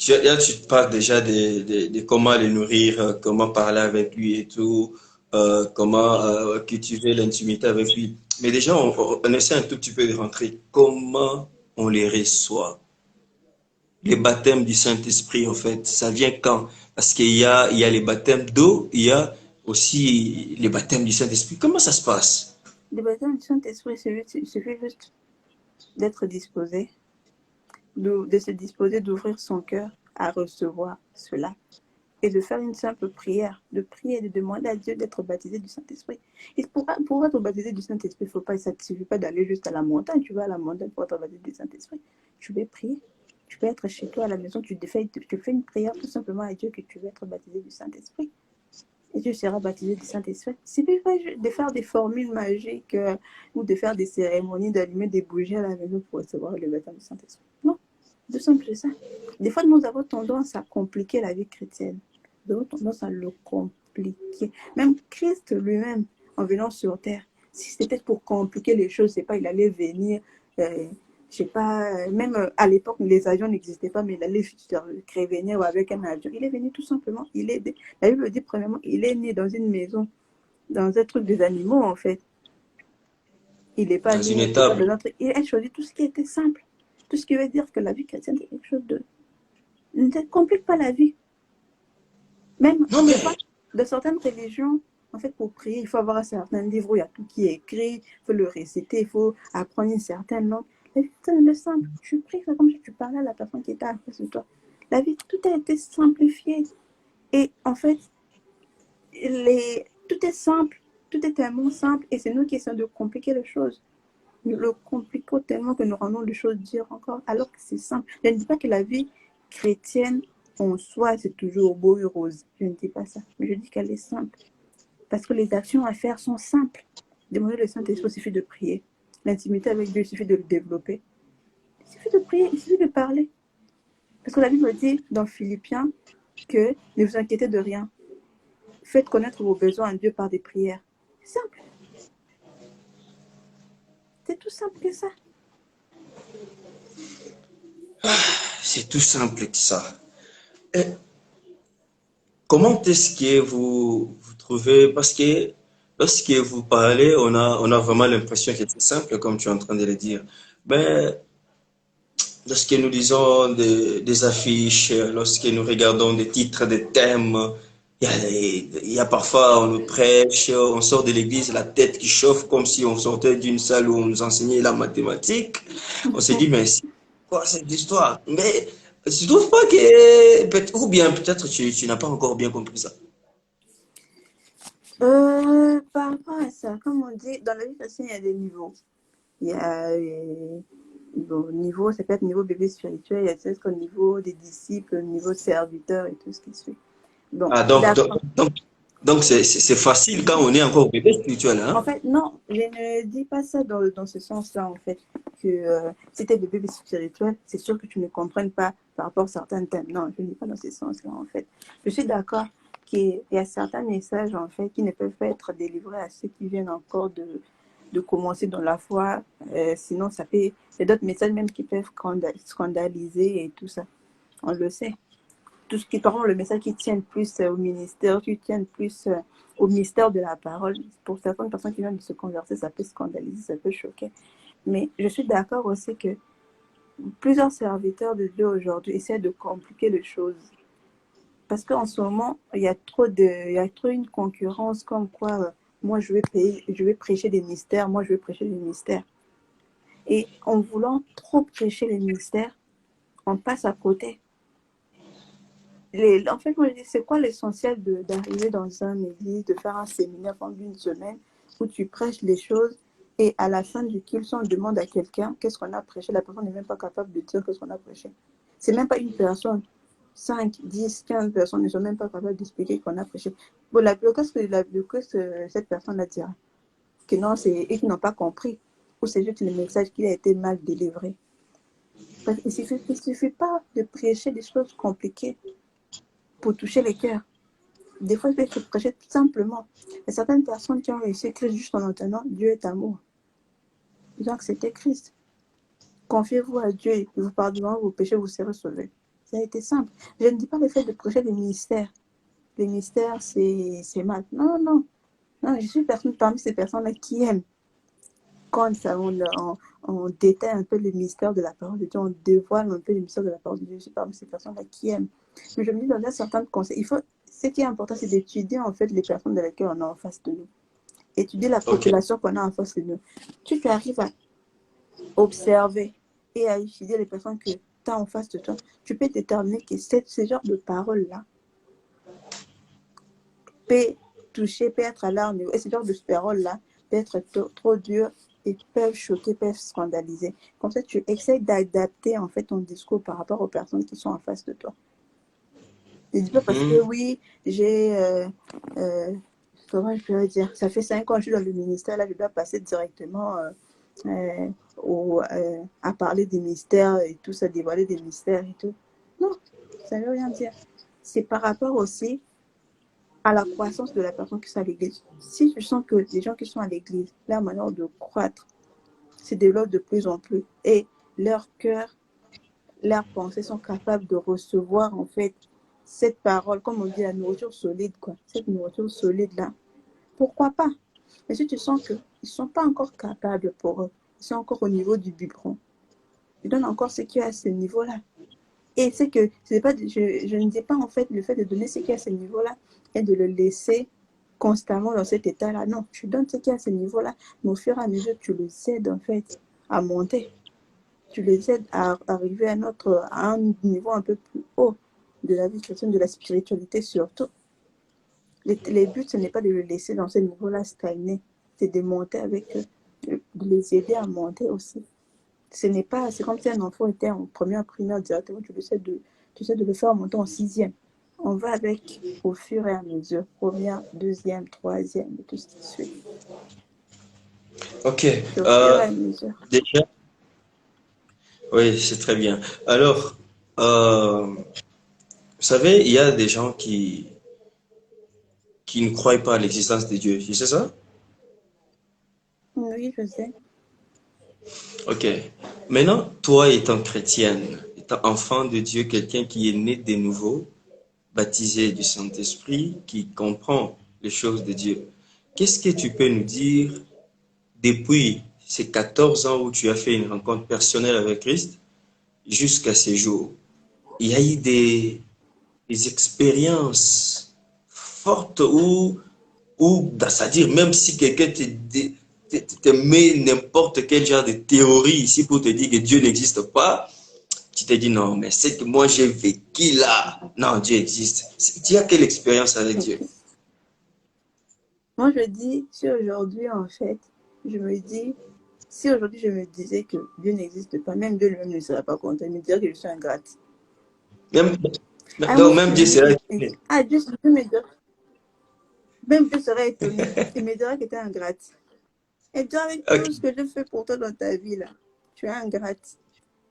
là, tu te parles déjà de comment le nourrir, comment parler avec lui et tout, comment cultiver l'intimité avec lui. Mais déjà, on essaie un tout petit peu de rentrer. Comment on les reçoit? Les baptêmes du Saint-Esprit, en fait, ça vient quand? Parce il y a les baptêmes d'eau, il y a aussi les baptêmes du Saint-Esprit. Comment ça se passe? Le baptême du Saint-Esprit, il suffit juste d'être disposé, de se disposer, d'ouvrir son cœur à recevoir cela et de faire une simple prière, de prier, de demander à Dieu d'être baptisé du Saint-Esprit. Et pour être baptisé du Saint-Esprit, ça ne suffit pas d'aller juste à la montagne. Tu vas à la montagne pour être baptisé du Saint-Esprit. Tu vas prier. Tu peux être chez toi à la maison, tu fais une prière tout simplement à Dieu que tu veux être baptisé du Saint-Esprit. Et tu seras baptisé du Saint-Esprit. C'est pas de faire des formules magiques ou de faire des cérémonies, d'allumer des bougies à la maison pour recevoir le baptême du Saint-Esprit. Non, tout simple que ça. Des fois, nous avons tendance à compliquer la vie chrétienne. Nous avons tendance à le compliquer. Même Christ lui-même, en venant sur terre, si c'était pour compliquer les choses, c'est pas, il allait venir, je sais pas, même à l'époque, les avions n'existaient pas, mais il allait venir avec un avion. Il est venu tout simplement. La Bible dit, premièrement, il est né dans une maison, dans un truc des animaux, en fait. Il n'est pas Dans une né, c'est pas étable. de notre. Il a choisi tout ce qui était simple. Tout ce qui veut dire que la vie chrétienne est quelque chose de. Ne te complique pas la vie. Même Non, des mais fois, dans certaines religions, en fait, pour prier, il faut avoir un certain livre où il y a tout qui est écrit, il faut le réciter, il faut apprendre une certaine langue. La vie, c'est le simple. Tu pries, c'est comme si tu parlais à la personne qui était à face de toi. La vie, tout a été simplifié. Et en fait, tout est simple, tout est tellement simple, et c'est nous qui essayons de compliquer les choses. Nous le compliquons tellement que nous rendons les choses dures encore, alors que c'est simple. Je ne dis pas que la vie chrétienne en soi, c'est toujours beau et rose. Je ne dis pas ça. Mais je dis qu'elle est simple. Parce que les actions à faire sont simples. Demander le Saint-Esprit, il suffit de prier. L'intimité avec Dieu, il suffit de le développer. Il suffit de prier, il suffit de parler. Parce que la Bible dit dans Philippiens que ne vous inquiétez de rien. Faites connaître vos besoins à Dieu par des prières. C'est simple. C'est tout simple que ça. c'est tout simple que ça. Et comment est-ce que vous trouvez, parce que lorsque vous parlez, on a vraiment l'impression que c'est simple, comme tu es en train de le dire. Mais lorsque nous lisons des affiches, lorsque nous regardons des titres, des thèmes, il y a parfois, on nous prêche, on sort de l'église, la tête qui chauffe comme si on sortait d'une salle où on nous enseignait la mathématique. On se dit, mais c'est quoi cette histoire? Mais tu trouves pas que, ou bien peut-être tu n'as pas encore bien compris ça. Par rapport à ça, comme on dit, dans la vie chrétienne, il y a des niveaux. Il y a bon, niveau, ça peut être niveau bébé spirituel, il y a peut-être au niveau des disciples, au niveau serviteur et tout ce qui suit. Bon, Ah, d'accord. donc c'est facile quand on est encore bébé spirituel, En hein? fait, non, je ne dis pas ça dans ce sens-là, en fait, que si tu es bébé spirituel, c'est sûr que tu ne comprennes pas par rapport à certains thèmes. Non, je ne dis pas dans ce sens-là, en fait. Je suis d'accord qu'il y a certains messages, en fait, qui ne peuvent pas être délivrés à ceux qui viennent encore de commencer dans la foi. Sinon, ça fait. Il y a d'autres messages même qui peuvent scandaliser et tout ça. On le sait. Tout ce qui, par exemple, le message qui tient plus au ministère, qui tient plus au mystère de la parole. Pour certaines personnes qui viennent de se convertir, ça peut scandaliser, ça peut choquer. Mais je suis d'accord aussi que plusieurs serviteurs de Dieu aujourd'hui essaient de compliquer les choses. Parce qu'en ce moment, il y a trop une concurrence comme quoi moi je vais prêcher des mystères, moi je vais prêcher des mystères. Et en voulant trop prêcher les mystères, on passe à côté. En fait, moi je dis, c'est quoi l'essentiel d'arriver dans une église, de faire un séminaire pendant une semaine où tu prêches les choses et à la fin du culte, on demande à quelqu'un qu'est-ce qu'on a prêché, la personne n'est même pas capable de dire qu'est-ce qu'on a prêché. C'est même pas une personne. 5, 10, 15 personnes ne sont même pas capables d'expliquer qu'on a prêché. Bon, qu'est-ce que cette personne-là dira? Que non, c'est eux qui n'ont pas compris. ou c'est juste le message qui a été mal délivré. Parce qu'il ne suffit pas de prêcher des choses compliquées pour toucher les cœurs. Des fois, il faut prêcher tout simplement. Il y a certaines personnes qui ont réussi Christ juste en entendant Dieu est amour. Ils ont accepté Christ. Confiez-vous à Dieu et vous pardonnerez vos péchés, vous serez sauvés. Ça a été simple. Je ne dis pas le fait de prêcher des mystères. Les mystères, c'est mal. Non, non. Non, je suis parmi ces personnes-là qui aiment. Quand on détaille un peu le mystère de la parole de Dieu, on dévoile un peu le mystère de la parole de Dieu. Je suis parmi ces personnes-là qui aiment. Mais je me dis, dans un certain conseil, ce qui est important, c'est d'étudier en fait les personnes de lesquelles on a en face de nous. Étudier la population qu'on a en face de nous. Tu arrives à observer et à étudier les personnes que tu as en face de toi, tu peux déterminer que ce genre de paroles-là peut toucher, peut être à leur niveau. Et ce genre de paroles-là peut être trop dur et peuvent choquer, peuvent scandaliser. Comme ça, tu essaies d'adapter en fait ton discours par rapport aux personnes qui sont en face de toi. Je dis pas parce que oui, j'ai comment je peux dire, ça fait 5 ans que je suis dans le ministère, là je dois passer directement à parler des mystères et tout ça, dévoiler des mystères et tout. Non, ça ne veut rien dire. C'est par rapport aussi à la croissance de la personne qui est à l'église. Si je sens que les gens qui sont à l'église, leur manière de croître se développe de plus en plus et leur cœur, leurs pensées sont capables de recevoir en fait cette parole, comme on dit, la nourriture solide, quoi. Cette nourriture solide-là, pourquoi pas? Mais si tu sens qu'ils ne sont pas encore capables pour eux, ils sont encore au niveau du biberon, tu donnes encore ce qu'il y a à ce niveau-là. Et c'est que je ne dis pas en fait le fait de donner ce qu'il y a à ce niveau-là et de le laisser constamment dans cet état-là. Non, tu donnes ce qu'il y a à ce niveau-là, mais au fur et à mesure, tu les aides en fait à monter. Tu les aides à arriver à un niveau un peu plus haut de la vie chrétienne, de la spiritualité surtout. Les buts, ce n'est pas de le laisser dans ce niveau-là stagner, c'est de monter avec eux, de les aider à monter aussi. C'est comme si un enfant était en première primaire directement, tu essaies de le faire monter en sixième. On va avec au fur et à mesure, première, deuxième, troisième, et tout ce qui suit. Ok. C'est au fur et à mesure. Déjà, oui, c'est très bien. Alors, vous savez, il y a des gens qui ne croient pas à l'existence de Dieu. C'est ça? Oui, je sais. Ok. Maintenant, toi étant chrétienne, étant enfant de Dieu, quelqu'un qui est né de nouveau, baptisé du Saint-Esprit, qui comprend les choses de Dieu, qu'est-ce que tu peux nous dire depuis ces 14 ans où tu as fait une rencontre personnelle avec Christ jusqu'à ces jours? Il y a eu des expériences fortes c'est-à-dire même si quelqu'un te met n'importe quel genre de théorie ici pour te dire que Dieu n'existe pas, tu te dis non, mais c'est que moi j'ai vécu là. Non, Dieu existe. Tu as quelle expérience avec Dieu? Moi, je dis, si aujourd'hui, en fait, je me dis, si aujourd'hui je me disais que Dieu n'existe pas, même Dieu lui-même ne serait pas content, il me dirait que je suis ingrate. Même, Ah donc oui, même je Dieu dis, serait étonné. Dieu me dirait, même Dieu serait étonné, il me dirait que tu es ingrate. Et toi, avec Ok. tout ce que je fais pour toi dans ta vie, là, tu es ingrate.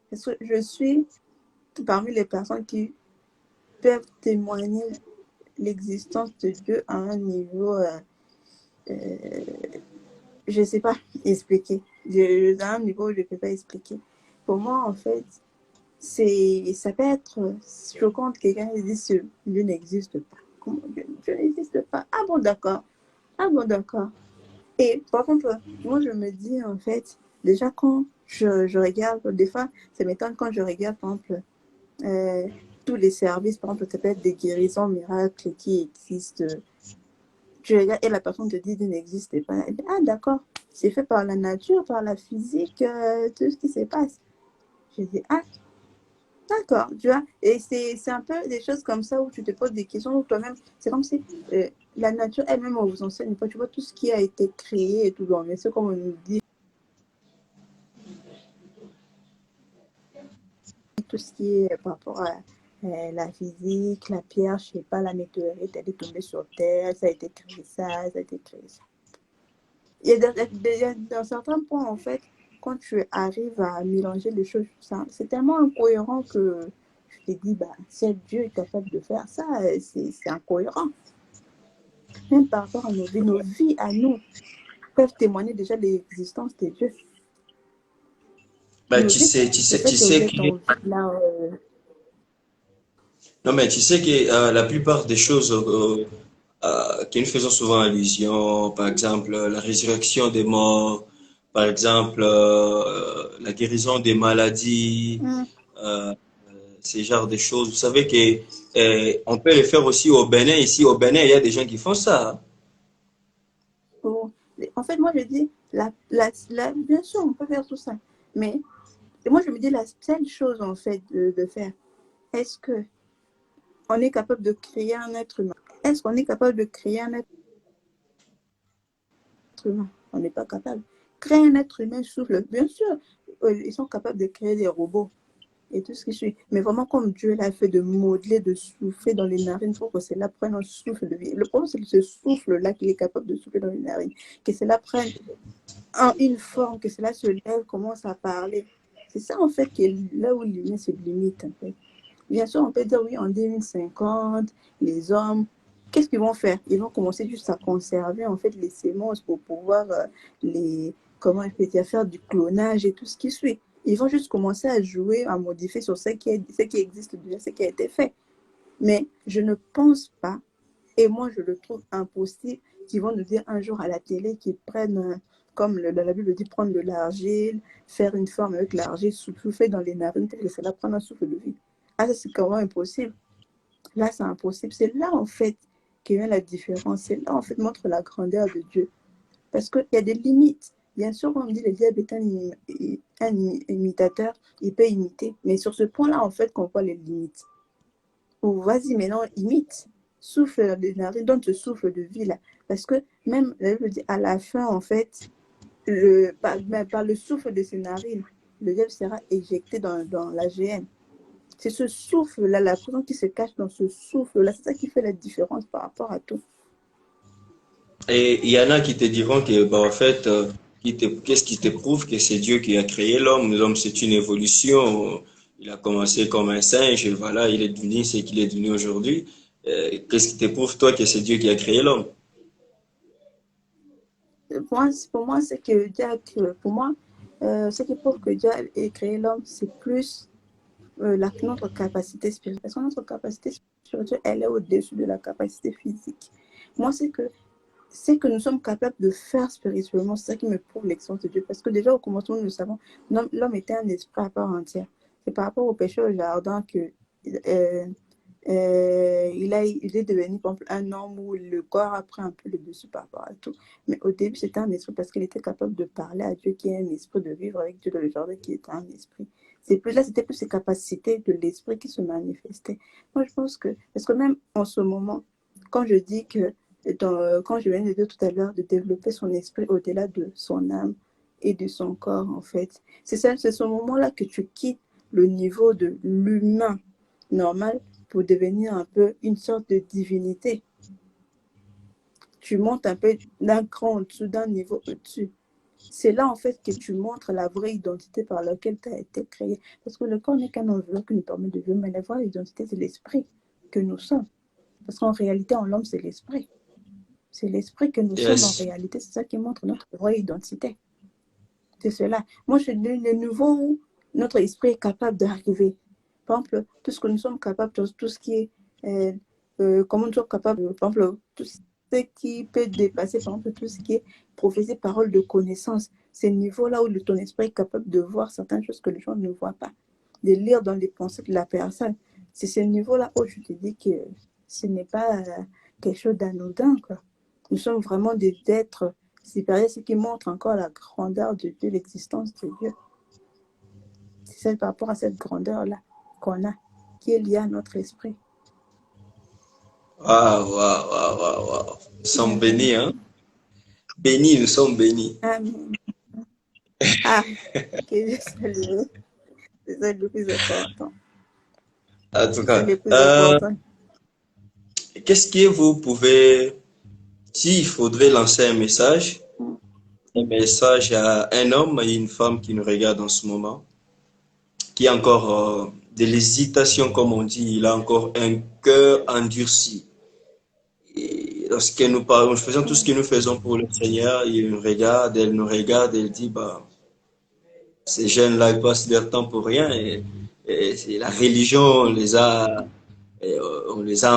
Parce que je suis parmi les personnes qui peuvent témoigner l'existence de Dieu à un niveau, je ne sais pas expliquer. À un niveau où je ne peux pas expliquer. Pour moi, en fait, ça peut être choquant que quelqu'un dise que Dieu n'existe pas. Comment Dieu n'existe pas? Ah bon, d'accord. Ah bon, d'accord. Et par contre, moi, je me dis, en fait, déjà quand je regarde, des fois, ça m'étonne quand je regarde, par exemple, euh, tous les services, par exemple, ça peut être des guérisons miracles qui existent. Tu regardes et la personne te dit qu'il n'existe pas. Elle dit, ah d'accord, c'est fait par la nature, par la physique, tout ce qui se passe. Je dis, ah d'accord, tu vois. Et c'est un peu des choses comme ça où tu te poses des questions toi-même. C'est comme si la nature elle-même, on vous enseigne pas. Tu vois tout ce qui a été créé et tout. Mais c'est comme on nous dit, tout ce qui est par rapport à la physique, la pierre, je sais pas, la météorite, elle est tombée sur Terre, ça a été créé ça, ça a été créé ça. Il y a dans certains points, en fait, quand tu arrives à mélanger les choses, c'est tellement incohérent que je te dis, bah, si Dieu est capable de faire ça, c'est incohérent. Même par rapport à nos vies à nous peuvent témoigner déjà de l'existence de Dieu. Bah, Nos vies, le fait tu que vous sais êtes que, en vie là, non, mais tu sais que la plupart des choses que nous faisons souvent allusion, par exemple, la résurrection des morts, par exemple, la guérison des maladies, hum, euh, ces genres de choses. Vous savez que on peut les faire aussi au Bénin. Ici, au Bénin, il y a des gens qui font ça, hein. pour- en fait, moi je dis, bien sûr, on peut faire tout ça, mais moi je me dis la seule chose en fait de faire, est-ce que on est capable de créer un être humain? Est-ce qu'on est capable de créer un être humain? On n'est pas capable. Créer un être humain souffle, bien sûr, ils sont capables de créer des robots et tout ce qui suit. Mais vraiment, comme Dieu l'a fait de modeler, de souffler dans les narines pour que cela prenne un souffle de vie. Le problème, c'est ce souffle-là qu'il est capable de souffler dans les narines, que cela prenne une forme, que cela se lève, commence à parler. C'est ça, en fait, qui est là où l'humain se limite, en fait. Bien sûr, on peut dire, oui, en 2050, les hommes, qu'est-ce qu'ils vont faire? Ils vont commencer juste à conserver, en fait, les sémences pour pouvoir comment je peux dire, faire du clonage et tout ce qui suit. Ils vont juste commencer à jouer, à modifier sur ce qui existe déjà, ce qui a été fait. Mais je ne pense pas, et moi je le trouve impossible, qu'ils vont nous dire un jour à la télé qu'ils prennent, comme la Bible dit, prendre de l'argile, faire une forme avec l'argile, souffler dans les narines, et cela prend un souffle de vie. Ah, ça c'est comment impossible. Là, c'est impossible. C'est là, en fait, qui vient la différence. C'est là, en fait, montre la grandeur de Dieu. Parce qu'il y a des limites. Bien sûr, on me dit le diable est un imitateur, il peut imiter. Mais sur ce point-là, en fait, qu'on voit les limites. Ou vas-y, maintenant, imite. Souffle les narines, donne ce souffle de vie là. Parce que même, je veux dire, à la fin, en fait, par le souffle de ses narines, le diable sera éjecté dans l'AGN. C'est ce souffle-là, la présence qui se cache dans ce souffle-là, c'est ça qui fait la différence par rapport à tout. Et il y en a qui te diront que, bah, en fait, qu'est-ce qui te prouve que c'est Dieu qui a créé l'homme? L'homme, c'est une évolution. Il a commencé comme un singe et voilà, il est devenu ce qu'il est devenu aujourd'hui. Qu'est-ce qui te prouve, toi, que c'est Dieu qui a créé l'homme? Pour moi, c'est que pour moi, ce qui prouve que Dieu a créé l'homme, c'est plus notre capacité spirituelle. Parce que notre capacité spirituelle, elle est au-dessus de la capacité physique. Moi, c'est que nous sommes capables de faire spirituellement, c'est ça qui me prouve l'existence de Dieu. Parce que déjà au commencement, nous savons, l'homme était un esprit à part entière. C'est par rapport au péché au jardin que euh, il est devenu, par exemple, un homme où le corps a pris un peu le dessus par rapport à tout. Mais au début, c'était un esprit parce qu'il était capable de parler à Dieu qui est un esprit, de vivre avec Dieu dans le jardin qui est un esprit. C'est plus là, c'était plus ses capacités de l'esprit qui se manifestaient. Moi, je pense que, parce que même en ce moment, quand je dis que, quand je viens de dire tout à l'heure, de développer son esprit au-delà de son âme et de son corps, en fait, c'est ce moment-là que tu quittes le niveau de l'humain normal pour devenir un peu une sorte de divinité. Tu montes un peu d'un cran au-dessus, d'un niveau au-dessus. C'est là, en fait, que tu montres la vraie identité par laquelle tu as été créé. Parce que le corps n'est qu'un enveloppe qui nous permet de vivre, mais la vraie identité, c'est l'esprit que nous sommes. Parce qu'en réalité, en l'homme, c'est l'esprit. C'est l'esprit que nous sommes en Yes. réalité. C'est ça qui montre notre vraie identité. C'est cela. Moi, je dis le niveau où notre esprit est capable d'arriver. Par exemple, tout ce que nous sommes capables, tout ce qui est, comment nous sommes capables, par exemple, tout ce qui peut dépasser, par exemple, tout ce qui est prophétie, parole de connaissance. C'est le niveau-là où ton esprit est capable de voir certaines choses que les gens ne voient pas, de lire dans les pensées de la personne. C'est ce niveau-là où je te dis que ce n'est pas quelque chose d'anodin, quoi. Nous sommes vraiment des êtres supérieurs, ce qui montre encore la grandeur de Dieu, l'existence de Dieu. C'est par rapport à cette grandeur-là qu'on a, qui est liée à notre esprit. Waouh, waouh, waouh, waouh, waouh. Nous sommes Amen. bénis, hein? Bénis, nous sommes bénis. Amen. Ah, que Dieu soit loué. C'est ça le plus important. En tout C'est ça cas, le plus important. qu'est-ce que vous pouvez, s'il faudrait lancer un message un message à un homme et une femme qui nous regardent en ce moment, qui a encore de l'hésitation, comme on dit, il a encore un cœur endurci. Et lorsque nous parlons, nous faisons tout ce que nous faisons pour le Seigneur, il nous regarde, elle nous regarde, elle dit, bah, ces jeunes-là, ils passent leur temps pour rien. Et la religion, on les a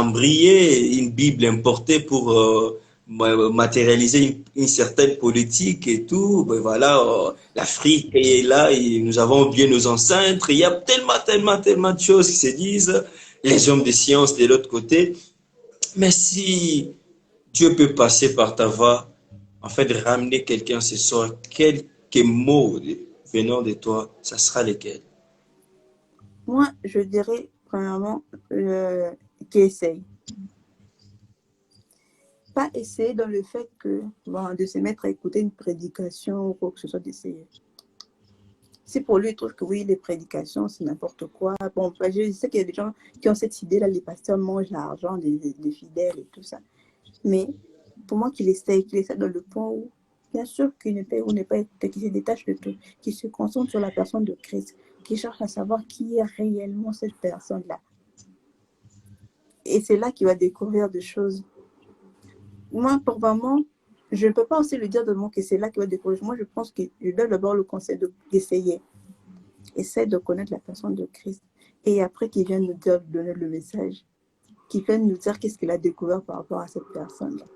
embrayés, une Bible importée pour matérialiser certaine politique et tout. Ben voilà, l'Afrique est là et nous avons oublié nos ancêtres. Il y a tellement de choses qui se disent. Les hommes de science de l'autre côté. Mais si Dieu peut passer par ta voix, en fait, ramener quelqu'un ce soir, quelques mots venant de toi, ça sera lesquels? Moi, je dirais, premièrement, qui essaye. Pas essayer dans le fait que, bon, de se mettre à écouter une prédication ou quoi que ce soit, d'essayer. Si pour lui, il trouve que oui, les prédications, c'est n'importe quoi. Bon, je sais qu'il y a des gens qui ont cette idée-là, les pasteurs mangent l'argent des fidèles et tout ça. Mais pour moi, qu'il essaye dans le point où, bien sûr, qu'il ne paye ou n'est pas, qu'il se détache de tout, qu'il se concentre sur la personne de Christ, qu'il cherche à savoir qui est réellement cette personne-là. Et c'est là qu'il va découvrir des choses. Moi, pour vraiment, je ne peux pas aussi lui dire de moi que c'est là qu'il va découvrir. Moi, je pense que je donne d'abord le conseil d'essayer. Essaie de connaître la personne de Christ. Et après, qu'il vienne nous dire, donner le message. Qu'il vienne nous dire qu'est-ce qu'il a découvert par rapport à cette personne-là.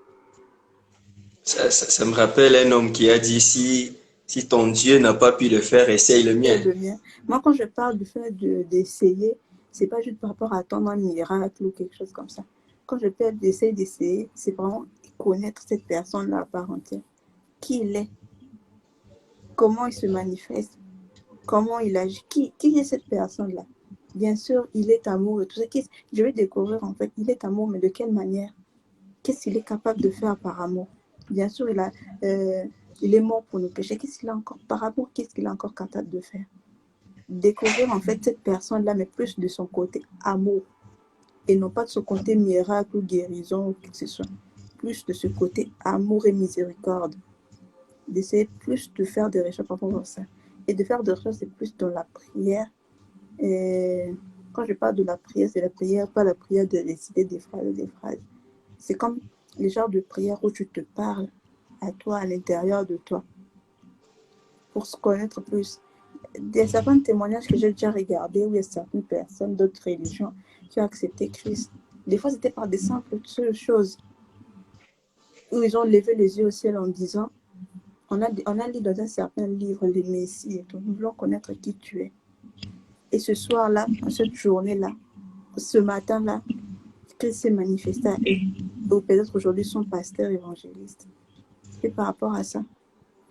Ça me rappelle un homme qui a dit, si ton Dieu n'a pas pu le faire, essaye le mien. Le mien. Moi, quand je parle du fait d'essayer, c'est pas juste par rapport à attendre un miracle ou quelque chose comme ça. Quand je parle d'essayer, c'est vraiment connaître cette personne-là à part entière. Qui il est, comment il se manifeste, comment il agit, qui est cette personne-là. Bien sûr, il est amour et tout ça. Je vais découvrir en fait, il est amour, mais de quelle manière? Qu'est-ce qu'il est capable de faire par amour? Bien sûr, il est mort pour nos péchés. Qu'est-ce qu'il a encore par amour? Qu'est-ce qu'il est encore capable de faire? Découvrir en fait cette personne-là, mais plus de son côté amour et non pas de son côté miracle ou guérison ou que ce soit. Plus de ce côté amour et miséricorde. D'essayer plus de faire des recherches par rapport à ça. Et de faire des recherches, c'est plus dans la prière. Et quand je parle de la prière, c'est la prière, pas la prière de réciter des phrases. C'est comme les genres de prière où tu te parles à toi, à l'intérieur de toi, pour se connaître plus. Il y a certains témoignages que j'ai déjà regardés où il y a certaines personnes d'autres religions qui ont accepté Christ. Des fois, c'était par des simples choses où ils ont levé les yeux au ciel en disant on a lu dans un certain livre les Messies et tout. Nous voulons connaître qui tu es. Et ce soir-là, cette journée-là, ce matin-là, Christ s'est manifesté à eux. Ou peut-être aujourd'hui son pasteur évangéliste. Et par rapport à ça,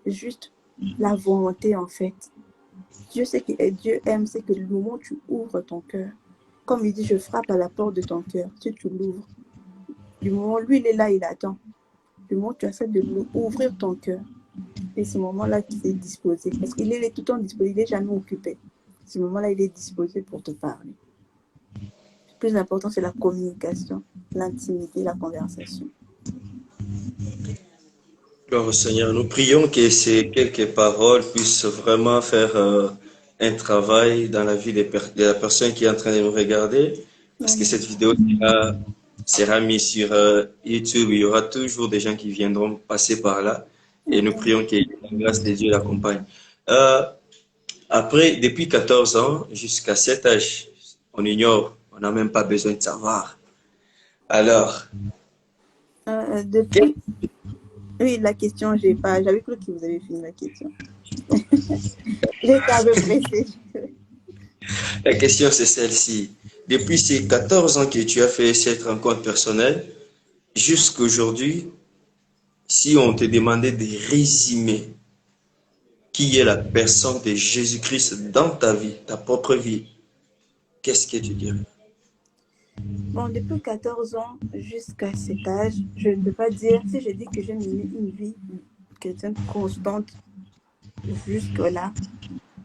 juste la volonté en fait. Dieu aime, c'est que le moment où tu ouvres ton cœur, comme il dit, je frappe à la porte de ton cœur, si tu l'ouvres. Du moment où lui, il est là, il attend. Du moment où tu essaies de ouvrir ton cœur, et ce moment-là qu'il est disposé, parce qu'il est tout le temps disposé, il n'est jamais occupé. Ce moment-là, il est disposé pour te parler. Le plus important, c'est la communication, l'intimité, la conversation. Gloire au Seigneur, nous prions que ces quelques paroles puissent vraiment faire un travail dans la vie de la personne qui est en train de nous regarder, parce que cette vidéo sera mise sur YouTube. Il y aura toujours des gens qui viendront passer par là, et nous prions que la grâce de Dieu l'accompagne. Après, depuis 14 ans jusqu'à cet âge, on ignore, on n'a même pas besoin de savoir. Alors, depuis... Oui, la question, j'avais cru que vous avez fini la question. J'étais un peu pressée. La question, c'est celle-ci. Depuis ces 14 ans que tu as fait cette rencontre personnelle, jusqu'à aujourd'hui, si on te demandait de résumer qui est la personne de Jésus-Christ dans ta vie, ta propre vie, qu'est-ce que tu dirais? Bon, depuis 14 ans jusqu'à cet âge, je ne peux pas dire, si je dis que j'ai mené une vie chrétienne constante jusque-là,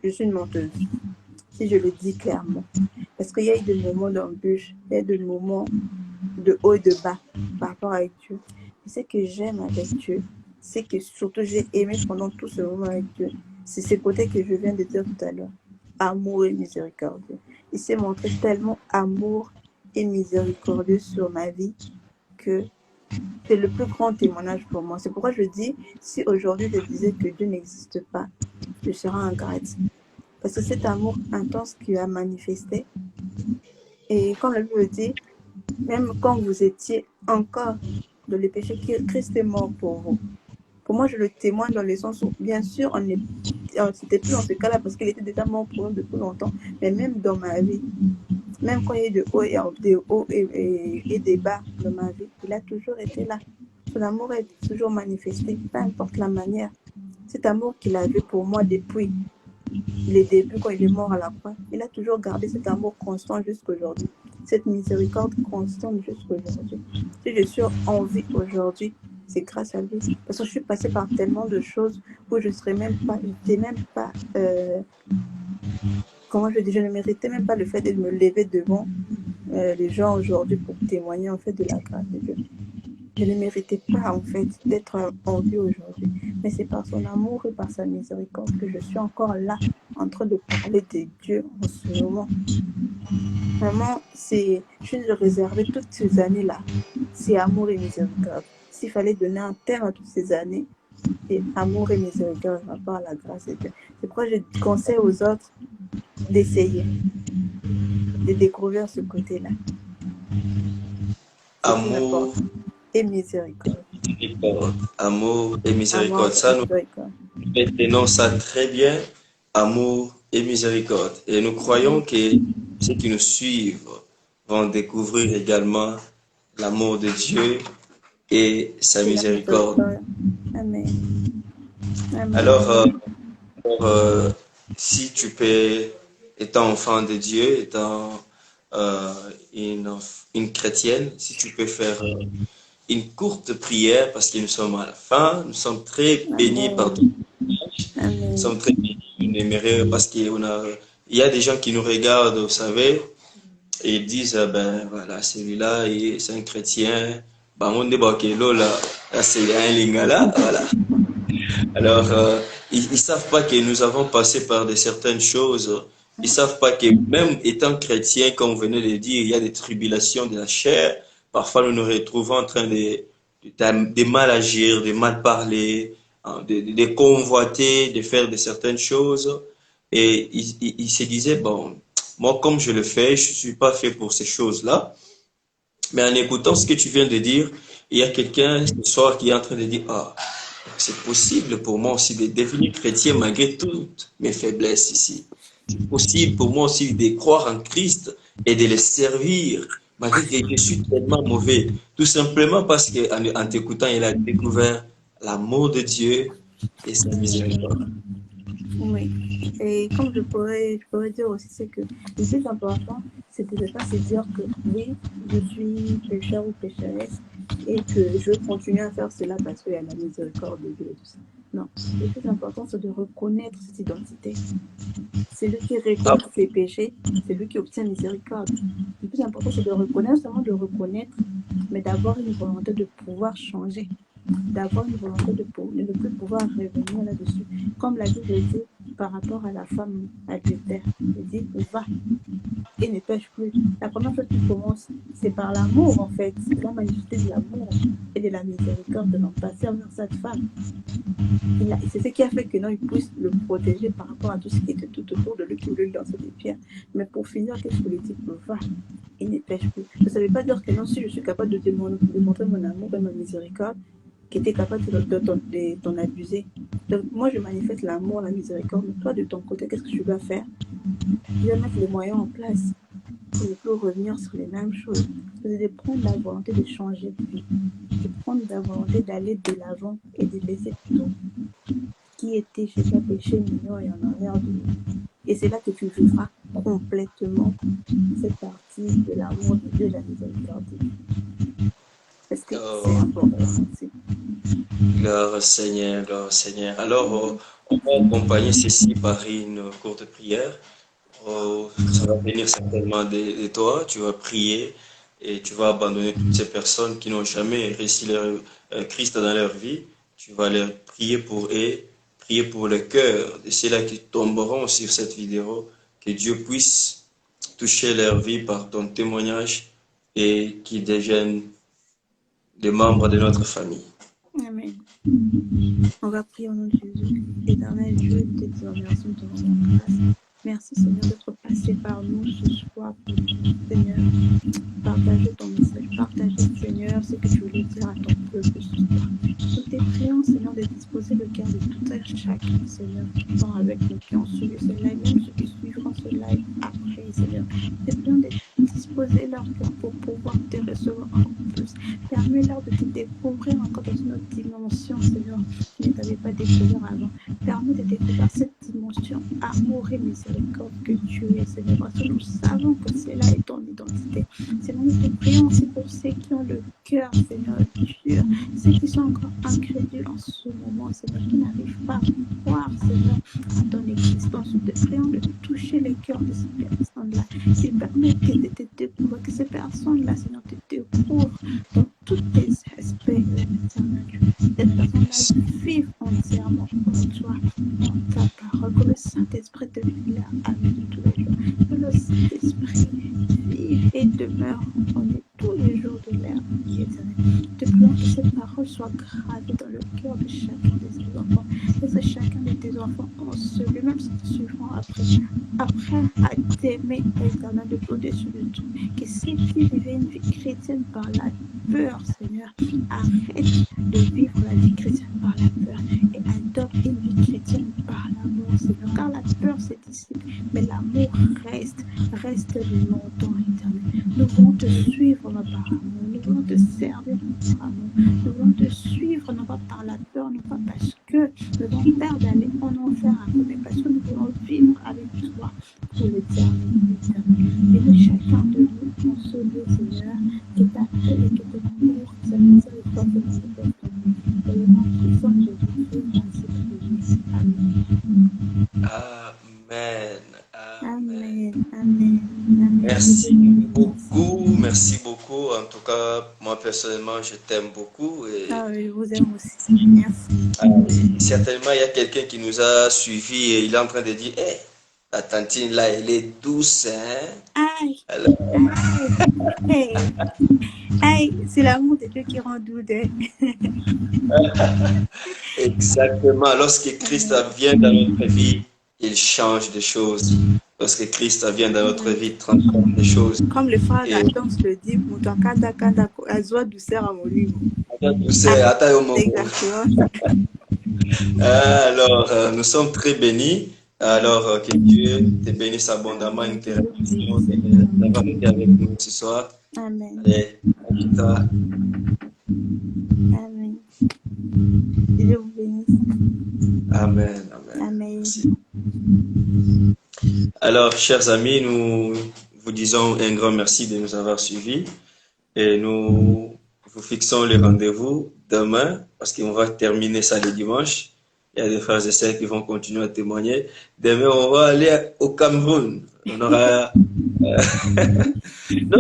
je suis une menteuse. Si je le dis clairement. Parce qu'il y a eu des moments d'embûche, il y a des moments de haut et de bas par rapport avec Dieu. Et ce que j'aime avec Dieu, c'est que surtout j'ai aimé pendant tout ce moment avec Dieu, c'est ce côté que je viens de dire tout à l'heure. Amour et miséricordieux. Il s'est montré tellement amour et miséricordieux sur ma vie que c'est le plus grand témoignage pour moi. C'est pourquoi je dis, si aujourd'hui je disais que Dieu n'existe pas, je serais ingrate. Parce que cet amour intense qu'il a manifesté, et comme la Bible dit, même quand vous étiez encore dans les péchés, Christ est mort pour vous. Pour moi, je le témoigne dans le sens où, bien sûr, c'était plus dans ce cas-là parce qu'il était déjà mort pour nous depuis longtemps, mais même dans ma vie, même quand il y a eu des hauts et des bas dans ma vie, il a toujours été là. Son amour est toujours manifesté, peu importe la manière. Cet amour qu'il avait pour moi depuis les débuts, quand il est mort à la croix, il a toujours gardé cet amour constant jusqu'aujourd'hui, cette miséricorde constante jusqu'aujourd'hui. Si je suis en vie aujourd'hui, c'est grâce à lui. Parce que je suis passée par tellement de choses où je serais même pas, comment je dis, je ne méritais même pas le fait de me lever devant les gens aujourd'hui pour témoigner en fait de la grâce de Dieu. Je ne méritais pas en fait d'être en vie aujourd'hui, mais c'est par son amour et par sa miséricorde que je suis encore là en train de parler de Dieu en ce moment. Vraiment, je suis réservée toutes ces années-là. C'est amour et miséricorde. S'il fallait donner un thème à toutes ces années, c'est amour et miséricorde par rapport à la grâce de Dieu. C'est pourquoi je conseille aux autres d'essayer, de découvrir ce côté-là. Amour et miséricorde. Amour et miséricorde. Ça, nous maintenons ça très bien. Amour et miséricorde. Et nous croyons que ceux qui nous suivent vont découvrir également l'amour de Dieu et sa miséricorde. Amen. Amen. Alors, si tu peux, étant enfant de Dieu, étant une chrétienne, si tu peux faire une courte prière, parce que nous sommes à la fin, nous sommes très bénis par tout. Nous sommes très bénis, nous aimerions, parce qu'il y a des gens qui nous regardent, vous savez, et ils disent, ben voilà, celui-là, c'est un chrétien, ben on débarque là, c'est un lingala, voilà. Alors, ils savent pas que nous avons passé par certaines choses. Ils savent pas que même étant chrétiens, comme vous venez de le dire, il y a des tribulations de la chair. Parfois, nous nous retrouvons en train de mal agir, de mal parler, de convoiter, de faire de certaines choses. Et ils se disaient, bon, moi, comme je le fais, je suis pas fait pour ces choses-là. Mais en écoutant ce que tu viens de dire, il y a quelqu'un ce soir qui est en train de dire, ah, c'est possible pour moi aussi de devenir chrétien malgré toutes mes faiblesses ici. C'est possible pour moi aussi de croire en Christ et de le servir malgré que je suis tellement mauvais. Tout simplement parce qu'en t'écoutant, il a découvert l'amour de Dieu et sa miséricorde. Oui. Et comme je pourrais dire aussi, c'est que le plus important, c'est de ne pas se dire que oui, je suis pécheur ou pécheresse et que je veux continuer à faire cela parce qu'il y a la miséricorde de Dieu et tout ça. Non, le plus important, c'est de reconnaître cette identité. C'est lui qui reconnaît ses péchés, c'est lui qui obtient miséricorde. Le plus important, c'est de reconnaître, seulement de reconnaître, mais d'avoir une volonté de pouvoir changer, d'avoir une volonté de ne plus pouvoir revenir là-dessus. Comme la Bible dit par rapport à la femme adultère, elle dit va et ne pêche plus. La première chose qui commence, c'est par l'amour en fait, c'est la manifester de l'amour et de la miséricorde de notre passer vers cette femme. C'est ce qui a fait que non, il puisse le protéger par rapport à tout ce qui était tout autour de lui qui voulait lui lancer des pierres. Mais pour finir, qu'est-ce que le dit va et ne pêche plus. Ça ne veut pas dire que non, si je suis capable de montrer mon amour et ma miséricorde, qui était capable de t'en abuser. Donc, moi, je manifeste l'amour, la miséricorde. Mais toi, de ton côté, qu'est-ce que tu vas faire? Tu vas mettre les moyens en place pour ne plus revenir sur les mêmes choses. C'est de prendre la volonté de changer de vie, de prendre la volonté d'aller de l'avant et de laisser tout qui était chez toi péché mignon et en arrière de nous. Et c'est là que tu vivras complètement cette partie de l'amour de Dieu et de la miséricorde. Parce que c'est important aussi. Gloire Seigneur, gloire Seigneur. Alors, on va accompagner ceci par une courte prière. Ça va venir certainement de toi. Tu vas prier et tu vas abandonner toutes ces personnes qui n'ont jamais reçu Christ dans leur vie. tu vas leur prier pour eux, prier pour le cœur de ceux-là qui tomberont sur cette vidéo, que Dieu puisse toucher leur vie par ton témoignage et qu'ils deviennent des membres de notre famille. Amen. On va prier au nom de Jésus. Éternel Dieu, te disons merci, nous te rendons grâce. Merci Seigneur d'être passé par nous ce soir pour Seigneur partager ton message, partager Seigneur ce que tu voulais dire à ton peuple ce soir. Nous te prions Seigneur de disposer le cœur de tout un chacun Seigneur qui sont avec nous, qui ont suivi ce live, même ceux qui suivront ce live après Seigneur. Nous te prions de disposer leur cœur pour pouvoir te recevoir encore plus. Permets-leur de te découvrir encore dans une autre dimension Seigneur qui ne t'avait pas découvert avant. Permets de découvrir cette dimension amour et miséricorde que tu es Seigneur, parce que nous savons que cela est ton identité. Seigneur, nous te prions aussi pour ceux qui ont le cœur Seigneur dur, ceux qui sont encore incrédules en ce moment Seigneur, qui n'arrivent pas à croire Seigneur à ton existence. Nous te prions de toucher les cœurs de ces personnes-là, qu'ils permettent de te découvrir, que ces personnes-là Seigneur te découvrent dans tous tes aspects Seigneur Dieu. Ces personnes-là vivent entièrement en toi, en ta parole, que le Saint-Esprit te leur amène de tous les jours, que le Saint-Esprit vive et demeure en eux tous les jours de leur vie éternelle. Te prions que cette parole soit gravée dans le cœur de chacun de tes enfants, que chacun de tes enfants en celui, même si te suivront après à t'aimer éternel de au-dessus de tout, que ceux qui vivaient une vie chrétienne par la peur, Seigneur, arrête de vivre la vie chrétienne par la peur et adopte une vie chrétienne par l'amour, Seigneur, car la peur c'est dissipe, mais l'amour reste longtemps éternel. Nous voulons te suivre non par amour, nous voulons te servir non par amour, nous voulons te suivre non pas par la peur, non pas parce que nous avons peur d'aller en enfer à cause, mais parce que nous voulons vivre avec toi pour l'éternité. Et que chacun de nous en sauver, Seigneur, que ta paix et que ton amour, que sa miséricorde et sa personne. Et le nom puissant de Jésus-Christ, ainsi que Amen. Amen. Amen. Amen. Amen. Merci beaucoup. En tout cas, moi personnellement, je t'aime beaucoup. Et... Ah oui, je vous aime aussi. Merci. Certainement, il y a quelqu'un qui nous a suivis et il est en train de dire, hey, la tantine là, elle est douce, hein? Aïe. Alors... Aïe, c'est l'amour de Dieu qui rend doux. Exactement. Lorsque Christ vient dans notre vie, il change des choses. Lorsque Christ vient dans notre vie, il transforme des choses. Comme le frère Adam se le dit, Azoa douceur à mon livre. Alors, nous sommes très bénis. Alors, que Dieu te bénisse abondamment et te remercie d'avoir été avec nous ce soir. Amen. Allez, à toi. Amen. Dieu vous bénisse. Amen. Amen. Merci. Alors, chers amis, nous vous disons un grand merci de nous avoir suivis et nous vous fixons le rendez-vous demain parce qu'on va terminer ça le dimanche. Il y a des frères et sœurs qui vont continuer à témoigner. Demain, on va aller au Cameroun. On aura... non,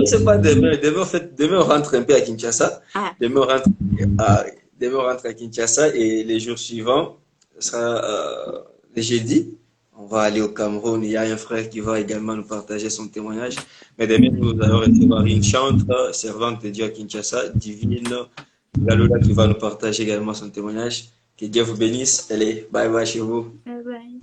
c'est pas demain. Demain, en fait, demain, on rentre un peu à Kinshasa. Demain, on rentre à Kinshasa et les jours suivants, ce sera le jeudi. On va aller au Cameroun. Il y a un frère qui va également nous partager son témoignage. Mais demain, nous allons recevoir une chantre, servante de Dieu à Kinshasa, Divine Galola, qui va nous partager également son témoignage. Que Dieu vous bénisse. Allez, bye bye chez vous. Bye bye.